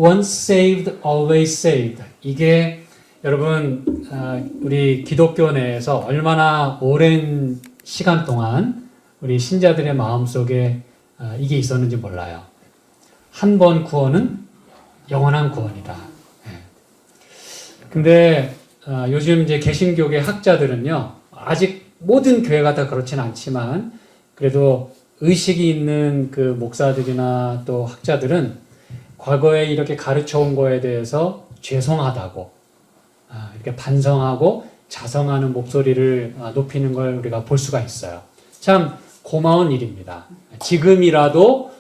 once saved, always saved. 이게 여러분 우리 기독교 내에서 얼마나 오랜 시간 동안 우리 신자들의 마음속에 이게 있었는지 몰라요. 한 번 구원은 영원한 구원이다. 근데 요즘 이제 개신교계 학자들은요, 아직 모든 교회가 다 그렇진 않지만 그래도 의식이 있는 그 목사들이나 또 학자들은 과거에 이렇게 가르쳐 온 거에 대해서 죄송하다고 이렇게 반성하고 자성하는 목소리를 높이는 걸 우리가 볼 수가 있어요. 참 고마운 일입니다. 지금이라도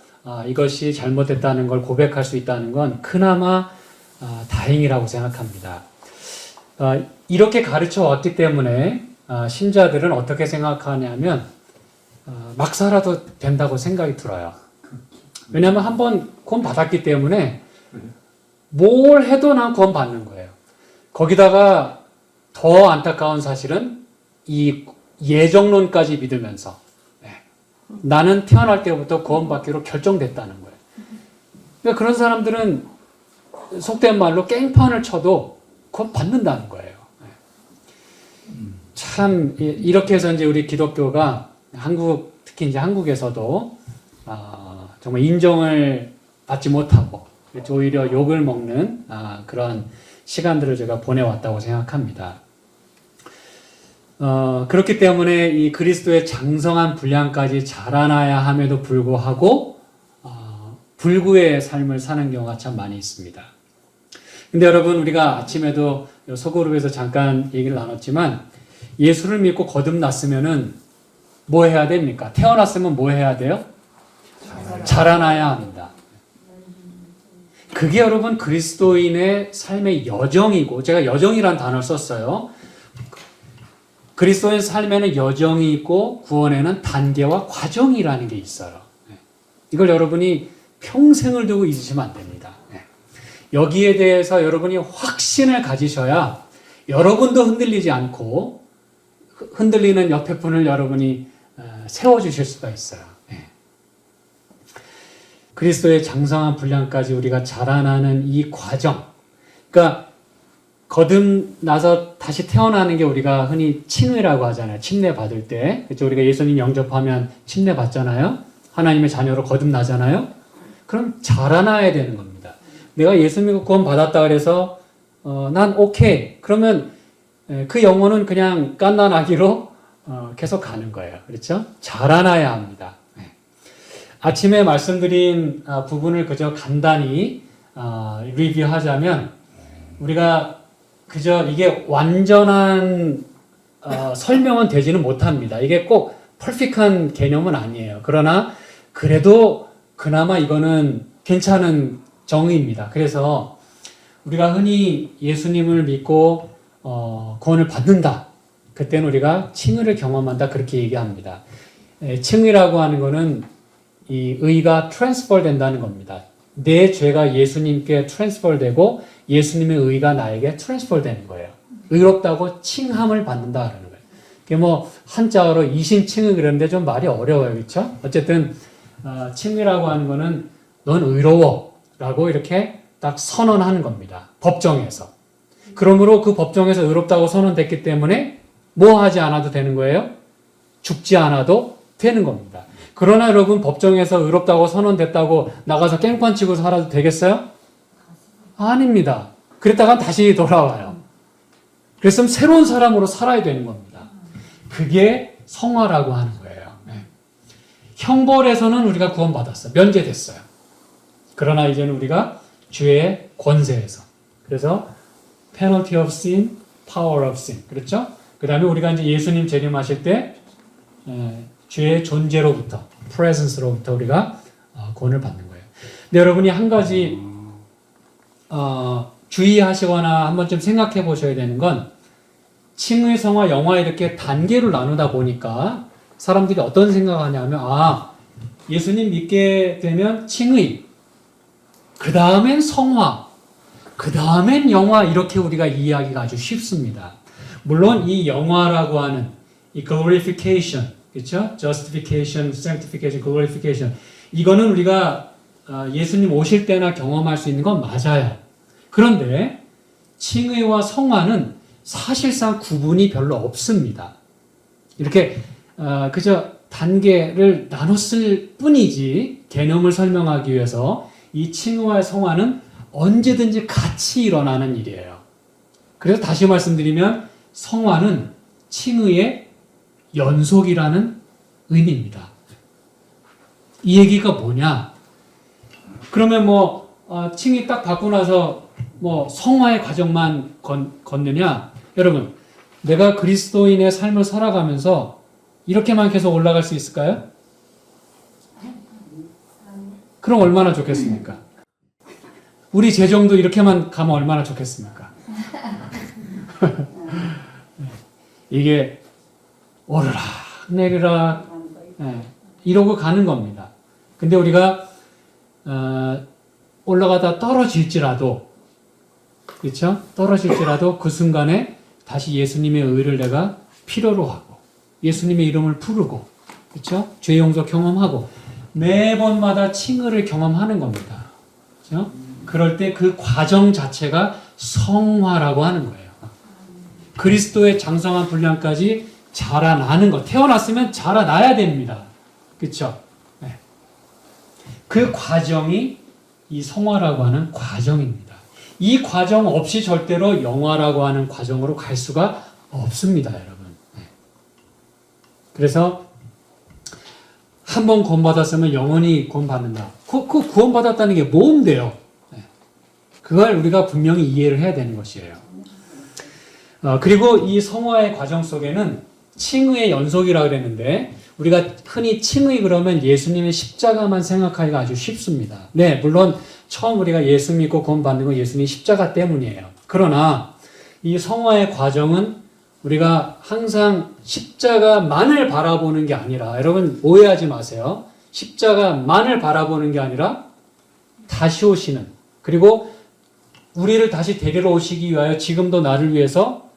이것이 잘못됐다는 걸 고백할 수 있다는 건 그나마 다행이라고 생각합니다. 이렇게 가르쳐 왔기 때문에 신자들은 어떻게 생각하냐면 막 살아도 된다고 생각이 들어요. 왜냐하면 한번 구원 받았기 때문에 뭘 해도 난 구원 받는 거예요. 거기다가 더 안타까운 사실은 이 예정론까지 믿으면서 나는 태어날 때부터 구원받기로 결정됐다는 거예요. 그러니까 그런 사람들은 속된 말로 깽판을 쳐도 구원 받는다는 거예요. 참 이렇게 해서 이제 우리 기독교가 특히 이제 한국에서도 정말 인정을 받지 못하고 오히려 욕을 먹는 그런 시간들을 제가 보내왔다고 생각합니다. 그렇기 때문에 이 그리스도의 장성한 분량까지 자라나야 함에도 불구하고 불구의 삶을 사는 경우가 참 많이 있습니다. 근데 여러분, 우리가 아침에도 소그룹에서 잠깐 얘기를 나눴지만 예수를 믿고 거듭났으면은 뭐 해야 됩니까? 태어났으면 뭐 해야 돼요? 자라나야 합니다. 그게 여러분 그리스도인의 삶의 여정이고, 제가 여정이란 단어를 썼어요. 그리스도인 삶에는 여정이 있고 구원에는 단계와 과정이라는 게 있어요. 이걸 여러분이 평생을 두고 잊으시면 안 됩니다. 여기에 대해서 여러분이 확신을 가지셔야 여러분도 흔들리지 않고 흔들리는 옆에 분을 여러분이 세워주실 수가 있어요. 그리스도의 장성한 분량까지 우리가 자라나는 이 과정, 그러니까 거듭나서 다시 태어나는 게 우리가 흔히 칭의라고 하잖아요. 침례 받을 때. 그렇죠? 우리가 예수님 영접하면 침례 받잖아요. 하나님의 자녀로 거듭나잖아요. 그럼 자라나야 되는 겁니다. 내가 예수 믿고 구원 받았다 그래서 난 오케이. 그러면 그 영혼은 그냥 갓난아기로 계속 가는 거예요. 그렇죠? 자라나야 합니다. 아침에 말씀드린 부분을 그저 간단히 리뷰하자면 우리가 그저 이게 완전한 설명은 되지는 못합니다. 이게 꼭 퍼펙트한 개념은 아니에요. 그러나 그래도 그나마 이거는 괜찮은 정의입니다. 그래서 우리가 흔히 예수님을 믿고 구원을 받는다. 그때는 우리가 칭의를 경험한다. 그렇게 얘기합니다. 칭의라고 하는 거는 이 의가 트랜스퍼 된다는 겁니다. 내 죄가 예수님께 트랜스퍼 되고 예수님의 의가 나에게 트랜스퍼 되는 거예요. 의롭다고 칭함을 받는다 그러는 거예요. 그게 뭐 한자어로 이신칭의 그러는데 좀 말이 어려워요. 그렇죠? 어쨌든 칭의라고 하는 거는 넌 의로워 라고 이렇게 딱 선언하는 겁니다. 법정에서. 그러므로 그 법정에서 의롭다고 선언됐기 때문에 뭐 하지 않아도 되는 거예요? 죽지 않아도 되는 겁니다. 그러나 여러분, 법정에서 의롭다고 선언됐다고 나가서 깽판 치고 살아도 되겠어요? 아닙니다. 그랬다가 다시 돌아와요. 그랬으면 새로운 사람으로 살아야 되는 겁니다. 그게 성화라고 하는 거예요. 형벌에서는 우리가 구원받았어요. 면제됐어요. 그러나 이제는 우리가 죄의 권세에서. 그래서 penalty of sin, power of sin. 그렇죠? 그 다음에 우리가 이제 예수님 재림하실 때 죄의 존재로부터, presence로부터 우리가 구원을 받는 거예요. 근데 여러분이 한 가지 주의하시거나 한번 좀 생각해 보셔야 되는 건 칭의, 성화, 영화 이렇게 단계로 나누다 보니까 사람들이 어떤 생각을 하냐면 예수님 믿게 되면 칭의, 그 다음엔 성화, 그 다음엔 영화 이렇게 우리가 이해하기가 아주 쉽습니다. 물론 이 영화라고 하는 이 glorification, 그렇죠? justification, sanctification, glorification 이거는 우리가 예수님 오실 때나 경험할 수 있는 건 맞아요. 그런데 칭의와 성화는 사실상 구분이 별로 없습니다. 이렇게 그저 단계를 나눴을 뿐이지 개념을 설명하기 위해서 이 칭의와 성화는 언제든지 같이 일어나는 일이에요. 그래서 다시 말씀드리면 성화는 칭의의 연속이라는 의미입니다. 이 얘기가 뭐냐? 그러면 칭의 딱 받고 나서 성화의 과정만 걷느냐? 여러분, 내가 그리스도인의 삶을 살아가면서 이렇게만 계속 올라갈 수 있을까요? 그럼 얼마나 좋겠습니까? 우리 재정도 이렇게만 가면 얼마나 좋겠습니까? 이게 오르락 내리락 이러고 가는 겁니다. 근데 우리가 올라가다 떨어질지라도, 그렇죠? 떨어질지라도 그 순간에 다시 예수님의 의를 내가 필요로 하고 예수님의 이름을 부르고, 그렇죠? 죄 용서 경험하고 매번마다 칭의를 경험하는 겁니다. 그렇죠? 그럴 때 그 과정 자체가 성화라고 하는 거예요. 그리스도의 장성한 분량까지 자라나는 것. 태어났으면 자라나야 됩니다. 그렇죠? 네. 그 과정이 이 성화라고 하는 과정입니다. 이 과정 없이 절대로 영화라고 하는 과정으로 갈 수가 없습니다, 여러분. 네. 그래서 한 번 구원받았으면 영원히 구원받는다. 그 구원받았다는 게 뭔데요? 네. 그걸 우리가 분명히 이해를 해야 되는 것이에요. 그리고 이 성화의 과정 속에는 칭의의 연속이라고 그랬는데, 우리가 흔히 칭의 그러면 예수님의 십자가만 생각하기가 아주 쉽습니다. 네, 물론 처음 우리가 예수 믿고 구원받는 건 예수님 십자가 때문이에요. 그러나 이 성화의 과정은 우리가 항상 십자가만을 바라보는 게 아니라, 여러분 오해하지 마세요. 십자가만을 바라보는 게 아니라 다시 오시는, 그리고 우리를 다시 데리러 오시기 위하여 지금도 나를 위해서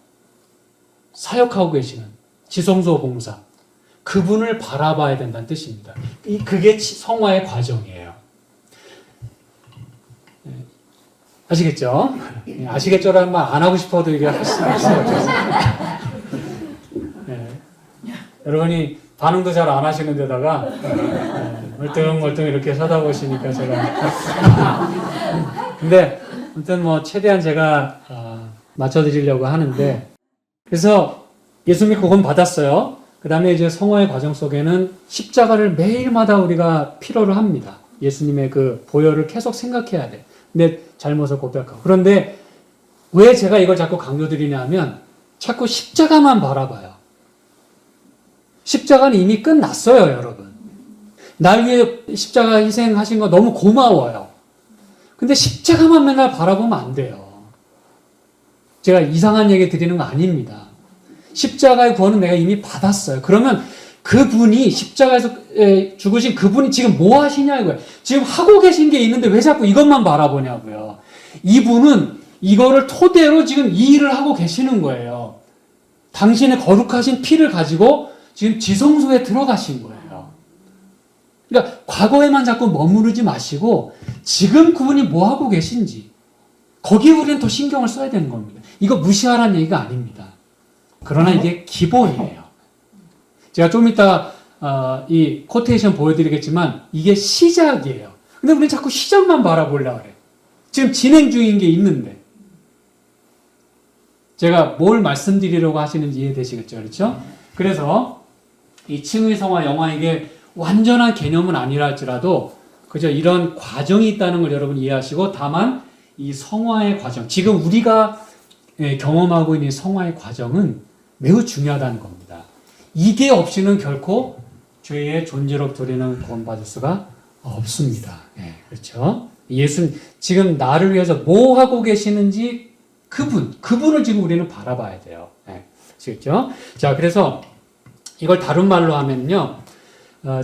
사역하고 계시는 지성소 봉사, 그분을 바라봐야 된다는 뜻입니다. 그게 성화의 과정이에요. 아시겠죠? 아시겠죠라는 말 안 하고 싶어도 이게 할 수가 없어요. 여러분이 반응도 잘 안 하시는 데다가 멀뚱멀뚱 이렇게 쳐다보시니까 제가 근데 아무튼 최대한 제가 맞춰드리려고 하는데, 그래서 예수 믿고 구원 받았어요. 그 다음에 이제 성화의 과정 속에는 십자가를 매일마다 우리가 필요로 합니다. 예수님의 그 보혈을 계속 생각해야 돼. 내 잘못을 고백하고. 그런데 왜 제가 이걸 자꾸 강조드리냐면 자꾸 십자가만 바라봐요. 십자가는 이미 끝났어요, 여러분. 날 위해 십자가 희생하신 거 너무 고마워요. 근데 십자가만 맨날 바라보면 안 돼요. 제가 이상한 얘기 드리는 거 아닙니다. 십자가의 구원은 내가 이미 받았어요. 그러면 그분이 십자가에서 죽으신 그분이 지금 뭐 하시냐 이거예요. 지금 하고 계신 게 있는데 왜 자꾸 이것만 바라보냐고요. 이분은 이거를 토대로 지금 이 일을 하고 계시는 거예요. 당신의 거룩하신 피를 가지고 지금 지성소에 들어가신 거예요. 그러니까 과거에만 자꾸 머무르지 마시고 지금 그분이 뭐 하고 계신지 거기에 우리는 더 신경을 써야 되는 겁니다. 이거 무시하라는 얘기가 아닙니다. 그러나 이게 기본이에요. 제가 좀 이따 이 코테이션 보여드리겠지만 이게 시작이에요. 근데 우리는 자꾸 시작만 바라보려고 그래요. 지금 진행 중인 게 있는데. 제가 뭘 말씀드리려고 하시는지 이해되시겠죠? 그렇죠? 그래서 이 칭의, 성화, 영화 이게 완전한 개념은 아니라 할지라도 그저 이런 과정이 있다는 걸 여러분 이해하시고, 다만 이 성화의 과정, 지금 우리가 경험하고 있는 성화의 과정은 매우 중요하다는 겁니다. 이게 없이는 결코 죄의 존재롭 도리는 구원받을 수가 없습니다. 그렇죠? 예수, 지금 나를 위해서 뭐 하고 계시는지 그분을 지금 우리는 바라봐야 돼요. 아시겠죠? 자, 그래서 이걸 다른 말로 하면요,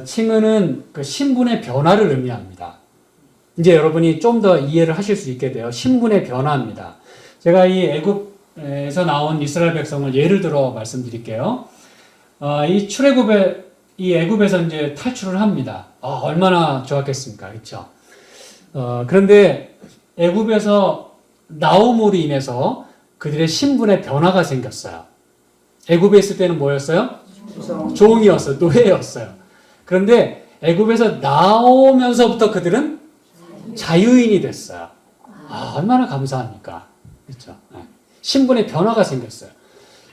칭의는 그 신분의 변화를 의미합니다. 이제 여러분이 좀 더 이해를 하실 수 있게 돼요. 신분의 변화입니다. 제가 이 애굽에서 나온 이스라엘 백성을 예를 들어 말씀드릴게요. 이 출애굽에 이 애굽에서 이제 탈출을 합니다. 얼마나 좋았겠습니까, 그렇죠? 그런데 애굽에서 나옴으로 인해서 그들의 신분의 변화가 생겼어요. 애굽에 있을 때는 뭐였어요? 종이었어요. 노예였어요. 그런데 애굽에서 나오면서부터 그들은 자유인이 됐어요. 얼마나 감사합니까? 그렇죠? 신분의 변화가 생겼어요.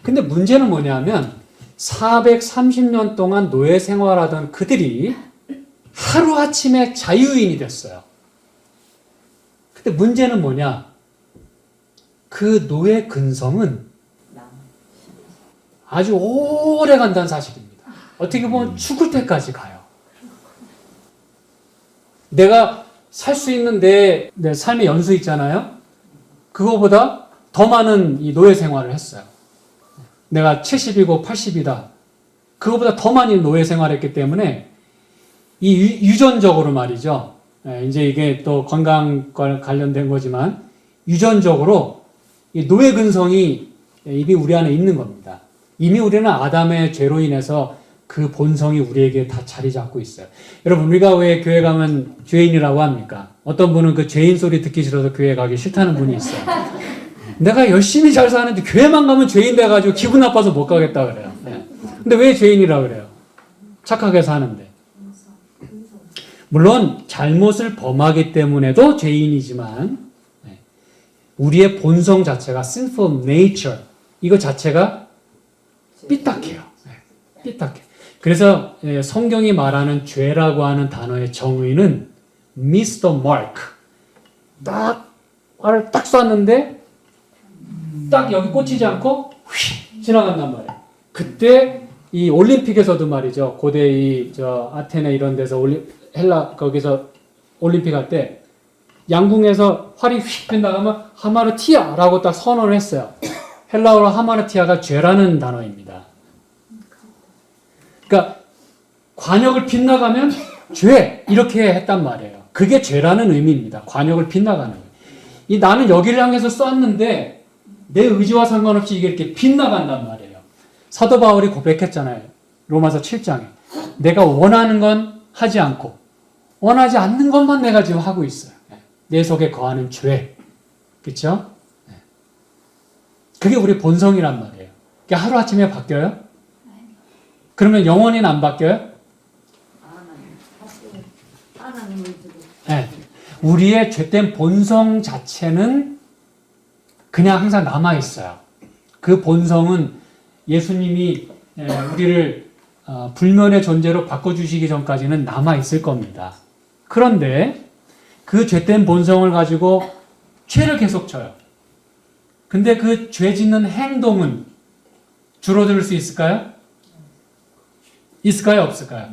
근데 문제는 뭐냐면 430년 동안 노예 생활하던 그들이 하루아침에 자유인이 됐어요. 근데 문제는 뭐냐? 그 노예 근성은 아주 오래 간다는 사실입니다. 어떻게 보면 죽을 때까지 가요. 내가 살 수 있는 내 삶의 연수 있잖아요. 그거보다 더 많은 이 노예 생활을 했어요. 내가 70이고 80이다. 그거보다 더 많이 노예 생활했기 때문에 이 유전적으로 말이죠. 이제 이게 또 건강과 관련된 거지만 유전적으로 이 노예 근성이 이미 우리 안에 있는 겁니다. 이미 우리는 아담의 죄로 인해서 그 본성이 우리에게 다 자리 잡고 있어요. 여러분, 우리가 왜 교회 가면 죄인이라고 합니까? 어떤 분은 그 죄인 소리 듣기 싫어서 교회 가기 싫다는 분이 있어요. 내가 열심히 잘 사는데 교회만 가면 죄인 돼가지고 기분 나빠서 못 가겠다 그래요. 근데 왜 죄인이라 그래요? 착하게 사는데. 물론 잘못을 범하기 때문에도 죄인이지만 우리의 본성 자체가 sinful nature 이거 자체가 삐딱해요. 삐딱해. 그래서 성경이 말하는 죄라고 하는 단어의 정의는 miss the mark. 딱 발을 딱 쐈는데 딱 여기 꽂히지 않고 휙 지나간단 말이에요. 그때 이 올림픽에서도 말이죠. 고대 이 아테네 이런 데서 헬라 거기서 올림픽 할 때 양궁에서 활이 휙 빗나가면 하마르티아라고 딱 선언을 했어요. 헬라어로 하마르티아가 죄라는 단어입니다. 그러니까 관역을 빗나가면 죄 이렇게 했단 말이에요. 그게 죄라는 의미입니다. 관역을 빗나가는 거예요. 이 나는 여기를 향해서 쐈는데 내 의지와 상관없이 이게 이렇게 빗나간단 말이에요. 사도 바울이 고백했잖아요. 로마서 7장에 내가 원하는 건 하지 않고 원하지 않는 것만 내가 지금 하고 있어요. 내 속에 거하는 죄. 그렇죠? 그게 우리 본성이란 말이에요. 그게 하루아침에 바뀌어요? 그러면 영원히는 안 바뀌어요? 네. 우리의 죄된 본성 자체는 그냥 항상 남아있어요. 그 본성은 예수님이 우리를 불면의 존재로 바꿔주시기 전까지는 남아있을 겁니다. 그런데 그 죄된 본성을 가지고 죄를 계속 쳐요. 근데 그 죄 짓는 행동은 줄어들 수 있을까요? 있을까요? 없을까요?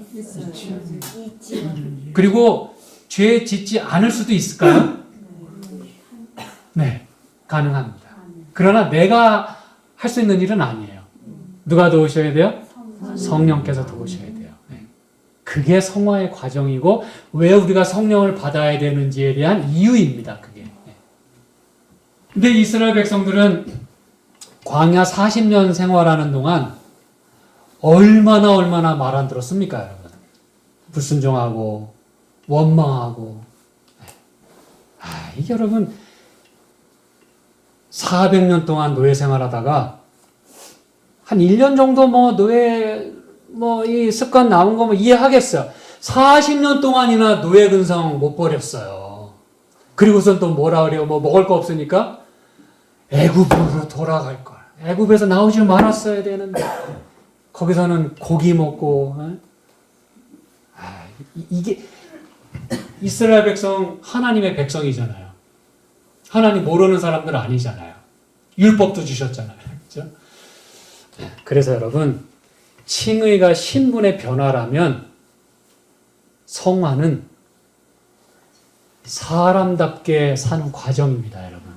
그리고 죄 짓지 않을 수도 있을까요? 네, 가능합니다. 그러나 내가 할 수 있는 일은 아니에요. 누가 도우셔야 돼요? 성령께서 도우셔야 돼요. 네. 그게 성화의 과정이고 왜 우리가 성령을 받아야 되는지에 대한 이유입니다. 그게. 네. 근데 이스라엘 백성들은 광야 40년 생활하는 동안 얼마나 말 안 들었습니까, 여러분? 불순종하고 원망하고. 이게 여러분 400년 동안 노예 생활하다가 한 1년 정도 노예 이 습관 나온 거 이해하겠어요. 40년 동안이나 노예 근성 못 버렸어요. 그리고선 또 뭐라 그래요? 먹을 거 없으니까 애굽으로 돌아갈 걸. 애굽에서 나오지 말았어야 되는데 거기서는 고기 먹고. 이게 이스라엘 백성 하나님의 백성이잖아요. 하나님 모르는 사람들 아니잖아요. 율법도 주셨잖아요. 그렇죠? 그래서 여러분 칭의가 신분의 변화라면 성화는 사람답게 사는 과정입니다, 여러분.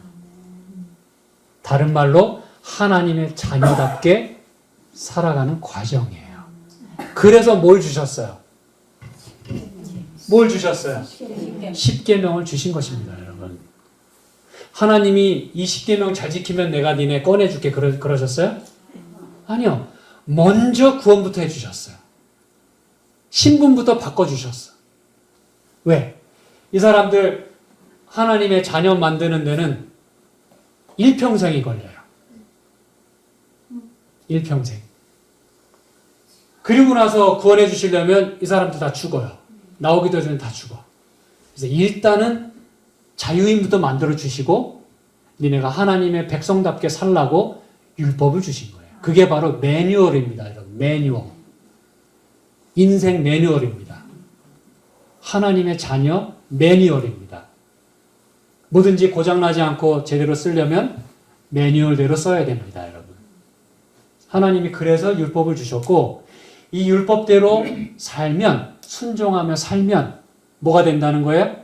다른 말로 하나님의 자녀답게 살아가는 과정이에요. 그래서 뭘 주셨어요? 뭘 주셨어요? 10계명을 주신 것입니다, 여러분. 하나님이 이 10계명 잘 지키면 내가 니네 꺼내줄게 그러셨어요? 아니요. 먼저 구원부터 해주셨어요. 신분부터 바꿔주셨어. 왜? 이 사람들 하나님의 자녀 만드는 데는 일평생이 걸려요. 일평생. 그리고 나서 구원해 주시려면 이 사람들 다 죽어요. 나오기도 전에 다 죽어. 그래서 일단은 자유인부터 만들어 주시고 니네가 하나님의 백성답게 살라고 율법을 주신 거예요. 그게 바로 매뉴얼입니다. 여러분. 매뉴얼. 인생 매뉴얼입니다. 하나님의 자녀 매뉴얼입니다. 뭐든지 고장나지 않고 제대로 쓰려면 매뉴얼대로 써야 됩니다. 여러분. 하나님이 그래서 율법을 주셨고 이 율법대로 살면 순종하며 살면 뭐가 된다는 거예요?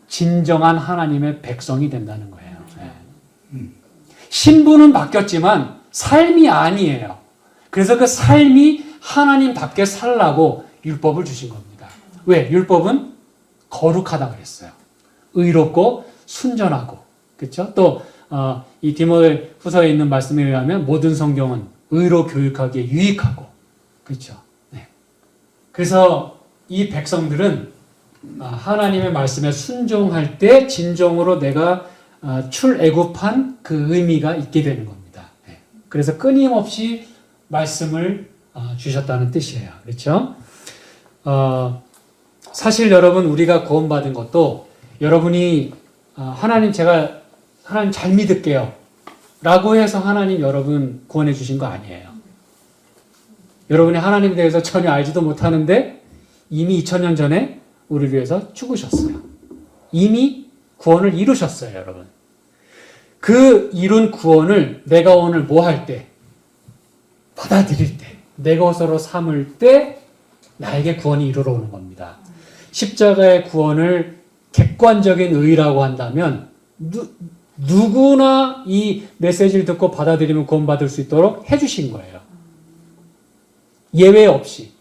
진정한 하나님의 백성이 된다는 거예요. 신분은 바뀌었지만 삶이 아니에요. 그래서 그 삶이 하나님답게 살라고 율법을 주신 겁니다. 왜? 율법은 거룩하다 그랬어요. 의롭고 순전하고. 그렇죠? 또 이 디모데후서에 있는 말씀에 의하면 모든 성경은 의로 교육하기에 유익하고. 그렇죠? 네. 그래서 이 백성들은 하나님의 말씀에 순종할 때 진정으로 내가 출애굽한 그 의미가 있게 되는 겁니다. 네. 그래서 끊임없이 말씀을 주셨다는 뜻이에요. 그렇죠? 사실 여러분 우리가 구원받은 것도 여러분이 하나님 제가 하나님 잘 믿을게요 라고 해서 하나님 여러분 구원해 주신 거 아니에요. 여러분이 하나님에 대해서 전혀 알지도 못하는데 이미 2000년 전에 우리를 위해서 죽으셨어요. 이미 구원을 이루셨어요. 여러분. 그 이룬 구원을 내가 오늘 뭐 할 때 받아들일 때 내 것으로 삼을 때 나에게 구원이 이루러 오는 겁니다. 십자가의 구원을 객관적인 의라고 한다면 누구나 이 메시지를 듣고 받아들이면 구원받을 수 있도록 해주신 거예요. 예외 없이.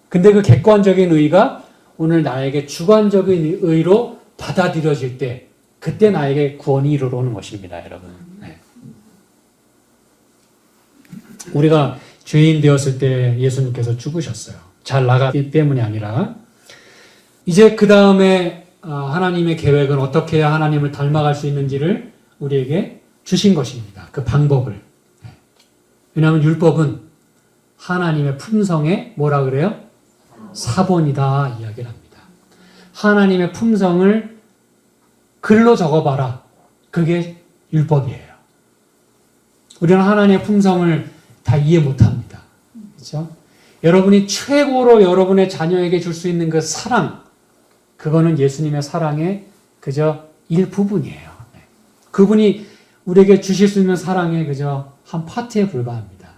근데 그 객관적인 의가 오늘 나에게 주관적인 의로 받아들여질 때 그때 나에게 구원이 이루러 오는 것입니다. 여러분. 네. 우리가 죄인 되었을 때 예수님께서 죽으셨어요. 잘 나가기 때문이 아니라 이제 그 다음에 하나님의 계획은 어떻게 해야 하나님을 닮아갈 수 있는지를 우리에게 주신 것입니다. 그 방법을. 왜냐하면 율법은 하나님의 품성에 뭐라 그래요? 사본이다 이야기를 합니다. 하나님의 품성을 글로 적어봐라. 그게 율법이에요. 우리는 하나님의 품성을 다 이해 못합니다. 그렇죠? 여러분이 최고로 여러분의 자녀에게 줄 수 있는 그 사랑, 그거는 예수님의 사랑의 그저 일부분이에요. 그분이 우리에게 주실 수 있는 사랑의 그저 한 파트에 불과합니다.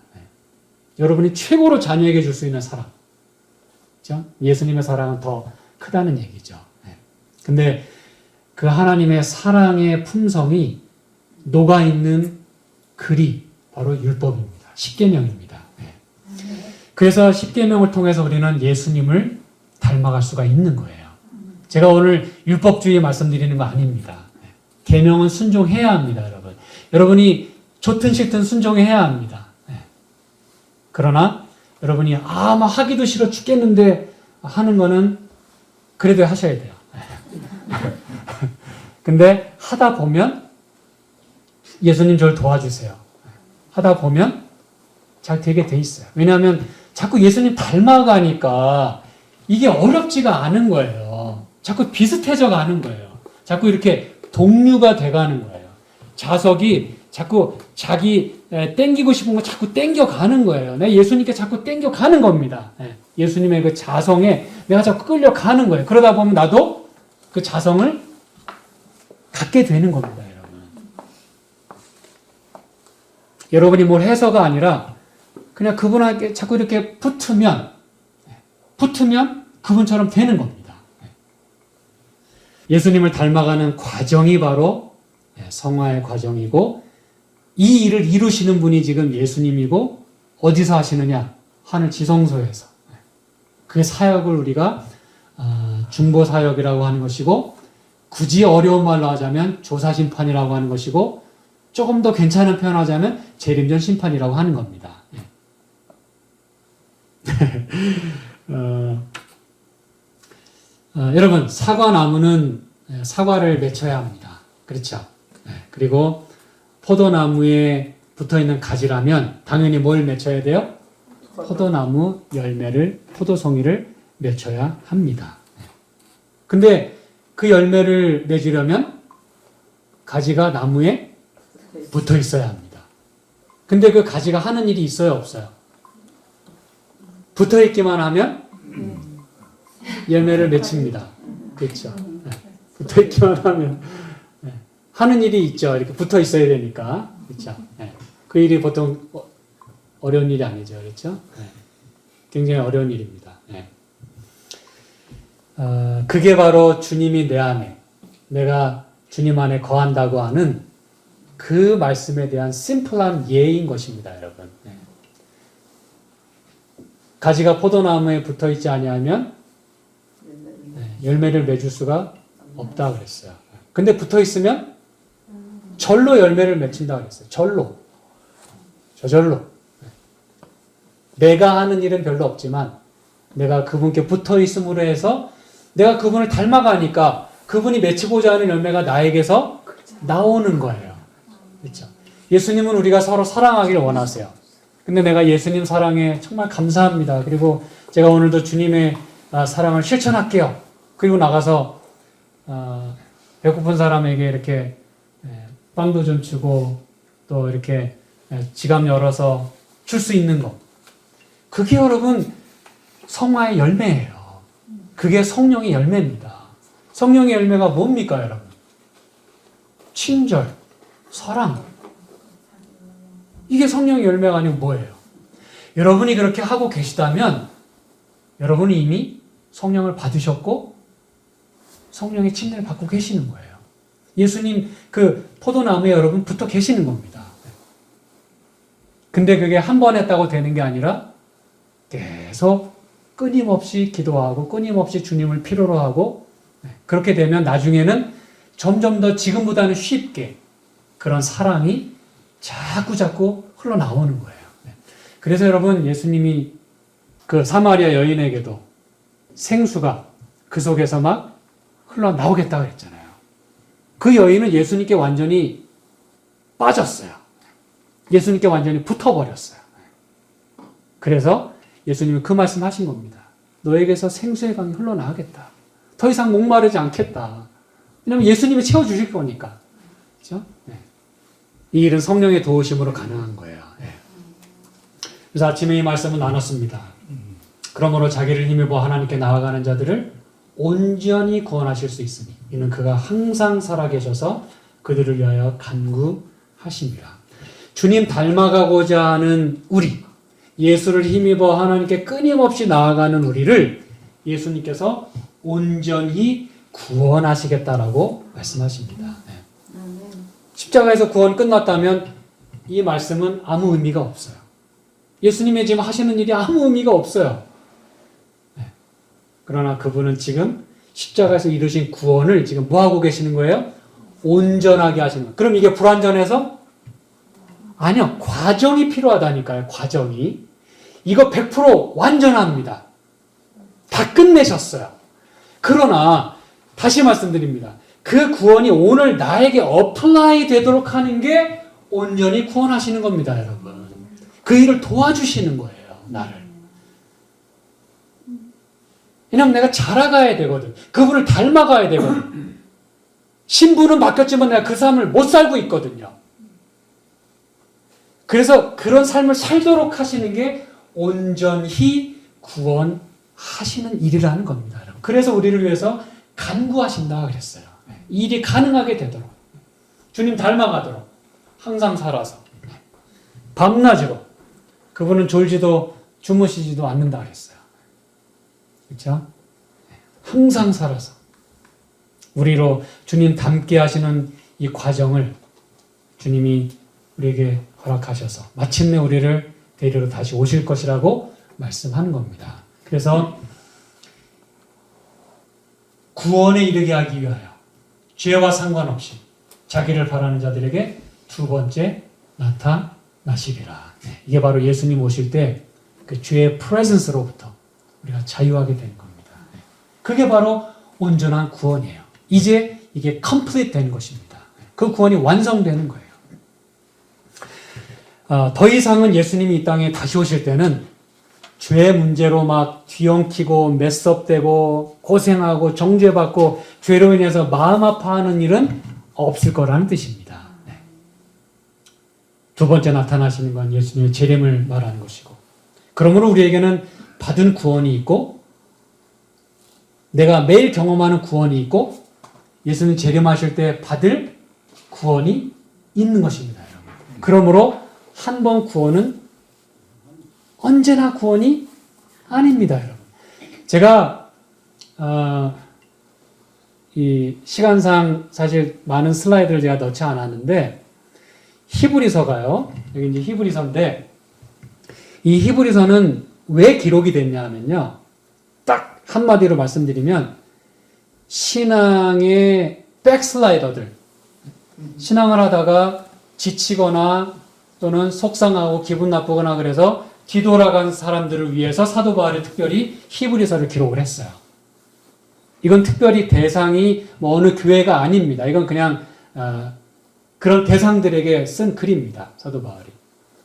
여러분이 최고로 자녀에게 줄 수 있는 사랑. 그렇죠? 예수님의 사랑은 더 크다는 얘기죠. 근데 그 하나님의 사랑의 품성이 녹아있는 글이 바로 율법입니다. 십계명입니다. 그래서 십계명을 통해서 우리는 예수님을 닮아갈 수가 있는 거예요. 제가 오늘 율법주의 말씀드리는 거 아닙니다. 계명은 순종해야 합니다, 여러분. 여러분이 좋든 싫든 순종해야 합니다. 그러나 여러분이 막 하기도 싫어 죽겠는데 하는 거는 그래도 하셔야 돼요. 근데 하다 보면 예수님 저를 도와주세요. 하다 보면 잘 되게 돼 있어요. 왜냐하면 자꾸 예수님 닮아가니까 이게 어렵지가 않은 거예요. 자꾸 비슷해져 가는 거예요. 자꾸 이렇게 동류가 돼 가는 거예요. 자석이 자꾸 자기 땡기고 싶은 거 자꾸 땡겨 가는 거예요. 내가 예수님께 자꾸 땡겨 가는 겁니다. 예수님의 그 자성에 내가 자꾸 끌려 가는 거예요. 그러다 보면 나도 그 자성을 갖게 되는 겁니다, 여러분. 여러분이 뭘 해서가 아니라 그냥 그분에게 자꾸 이렇게 붙으면 그분처럼 되는 겁니다. 예수님을 닮아가는 과정이 바로 성화의 과정이고 이 일을 이루시는 분이 지금 예수님이고 어디서 하시느냐? 하늘 지성소에서. 그 사역을 우리가 중보사역이라고 하는 것이고 굳이 어려운 말로 하자면 조사심판이라고 하는 것이고 조금 더 괜찮은 표현 하자면 재림전 심판이라고 하는 겁니다. 여러분 사과나무는 사과를 맺혀야 합니다. 그렇죠? 그리고 포도나무에 붙어있는 가지라면 당연히 뭘 맺혀야 돼요? 포도나무 열매를, 포도송이를 맺혀야 합니다. 근데 그 열매를 맺으려면 가지가 나무에 붙어 있어야 합니다. 근데 그 가지가 하는 일이 있어요, 없어요? 붙어 있기만 하면 열매를 맺힙니다. 그렇죠? 붙어 있기만 하면 하는 일이 있죠. 이렇게 붙어 있어야 되니까. 그렇죠? 그 일이 보통 어려운 일이 아니죠. 그렇죠? 굉장히 어려운 일입니다. 그게 바로 주님이 내 안에, 내가 주님 안에 거한다고 하는 그 말씀에 대한 심플한 예인 것입니다, 여러분. 가지가 포도나무에 붙어 있지 아니하면 열매를 맺을 수가 없다 그랬어요. 근데 붙어 있으면 절로 열매를 맺힌다 그랬어요. 절로. 저절로. 내가 하는 일은 별로 없지만 내가 그분께 붙어 있음으로 해서 내가 그분을 닮아가니까 그분이 맺히고자 하는 열매가 나에게서 나오는 거예요. 그렇죠? 예수님은 우리가 서로 사랑하기를 원하세요. 근데 내가 예수님 사랑에 정말 감사합니다. 그리고 제가 오늘도 주님의 사랑을 실천할게요. 그리고 나가서 배고픈 사람에게 이렇게 빵도 좀 주고 또 이렇게 지갑 열어서 줄 수 있는 것. 그게 여러분 성화의 열매예요. 그게 성령의 열매입니다. 성령의 열매가 뭡니까, 여러분? 친절, 사랑. 이게 성령의 열매가 아니고 뭐예요? 여러분이 그렇게 하고 계시다면 여러분이 이미 성령을 받으셨고 성령의 침례를 받고 계시는 거예요. 예수님 그 포도나무에 여러분 붙어 계시는 겁니다. 근데 그게 한 번 했다고 되는 게 아니라 계속 끊임없이 기도하고 끊임없이 주님을 필요로 하고 그렇게 되면 나중에는 점점 더 지금보다는 쉽게 그런 사랑이 자꾸 흘러나오는 거예요. 그래서 여러분 예수님이 그 사마리아 여인에게도 생수가 그 속에서 막 흘러나오겠다고 했잖아요. 그 여인은 예수님께 완전히 빠졌어요. 예수님께 완전히 붙어버렸어요. 그래서 예수님은 그 말씀 하신 겁니다. 너에게서 생수의 강이 흘러나오겠다. 더 이상 목마르지 않겠다. 왜냐하면 예수님이 채워주실 거니까. 그렇죠? 이 일은 성령의 도우심으로 가능한 거예요. 그래서 아침에 이 말씀을 나눴습니다. 그러므로 자기를 힘입어 하나님께 나아가는 자들을 온전히 구원하실 수 있으니 이는 그가 항상 살아계셔서 그들을 위하여 간구하심이라. 주님 닮아가고자 하는 우리, 예수를 힘입어 하나님께 끊임없이 나아가는 우리를 예수님께서 온전히 구원하시겠다라고 말씀하십니다. 십자가에서 구원 끝났다면 이 말씀은 아무 의미가 없어요. 예수님이 지금 하시는 일이 아무 의미가 없어요. 그러나 그분은 지금 십자가에서 이루신 구원을 지금 뭐하고 계시는 거예요? 온전하게 하시는 거예요. 그럼 이게 불완전해서? 아니요. 과정이 필요하다니까요. 과정이. 이거 100% 완전합니다. 다 끝내셨어요. 그러나 다시 말씀드립니다. 그 구원이 오늘 나에게 어플라이 되도록 하는 게 온전히 구원하시는 겁니다, 여러분. 그 일을 도와주시는 거예요, 나를. 왜냐면 내가 자라가야 되거든. 그분을 닮아가야 되거든. 신분은 바뀌었지만 내가 그 삶을 못 살고 있거든요. 그래서 그런 삶을 살도록 하시는 게 온전히 구원하시는 일이라는 겁니다, 여러분. 그래서 우리를 위해서 간구하신다 그랬어요. 이 일이 가능하게 되도록. 주님 닮아가도록. 항상 살아서. 밤낮으로. 그분은 졸지도 주무시지도 않는다 그랬어요. 그렇죠? 항상 살아서 우리로 주님 닮게 하시는 이 과정을 주님이 우리에게 허락하셔서 마침내 우리를 데리러 다시 오실 것이라고 말씀하는 겁니다. 그래서 구원에 이르게 하기 위하여 죄와 상관없이 자기를 바라는 자들에게 두 번째 나타나시리라. 이게 바로 예수님 오실 때 그 죄의 프레젠스로부터 우리가 자유하게 되는 겁니다. 그게 바로 온전한 구원이에요. 이제 이게 complete 되는 것입니다. 그 구원이 완성되는 거예요. 더 이상은 예수님이 이 땅에 다시 오실 때는 죄 문제로 막 뒤엉키고 메스업되고 고생하고 정죄받고 죄로 인해서 마음 아파하는 일은 없을 거라는 뜻입니다. 네. 두 번째 나타나시는 건 예수님의 재림을 말하는 것이고, 그러므로 우리에게는 받은 구원이 있고 내가 매일 경험하는 구원이 있고 예수님 재림하실 때 받을 구원이 있는 것입니다. 여러분. 그러므로 한 번 구원은 언제나 구원이 아닙니다, 여러분. 제가 이 시간상 사실 많은 슬라이드를 제가 넣지 않았는데 히브리서가요. 여기 이제 히브리서인데 이 히브리서는 왜 기록이 됐냐 하면요. 딱 한마디로 말씀드리면 신앙의 백슬라이더들, 신앙을 하다가 지치거나 또는 속상하고 기분 나쁘거나 그래서 뒤돌아간 사람들을 위해서 사도 바울이 특별히 히브리서를 기록을 했어요. 이건 특별히 대상이 뭐 어느 교회가 아닙니다. 이건 그냥 그런 대상들에게 쓴 글입니다. 사도 바울이.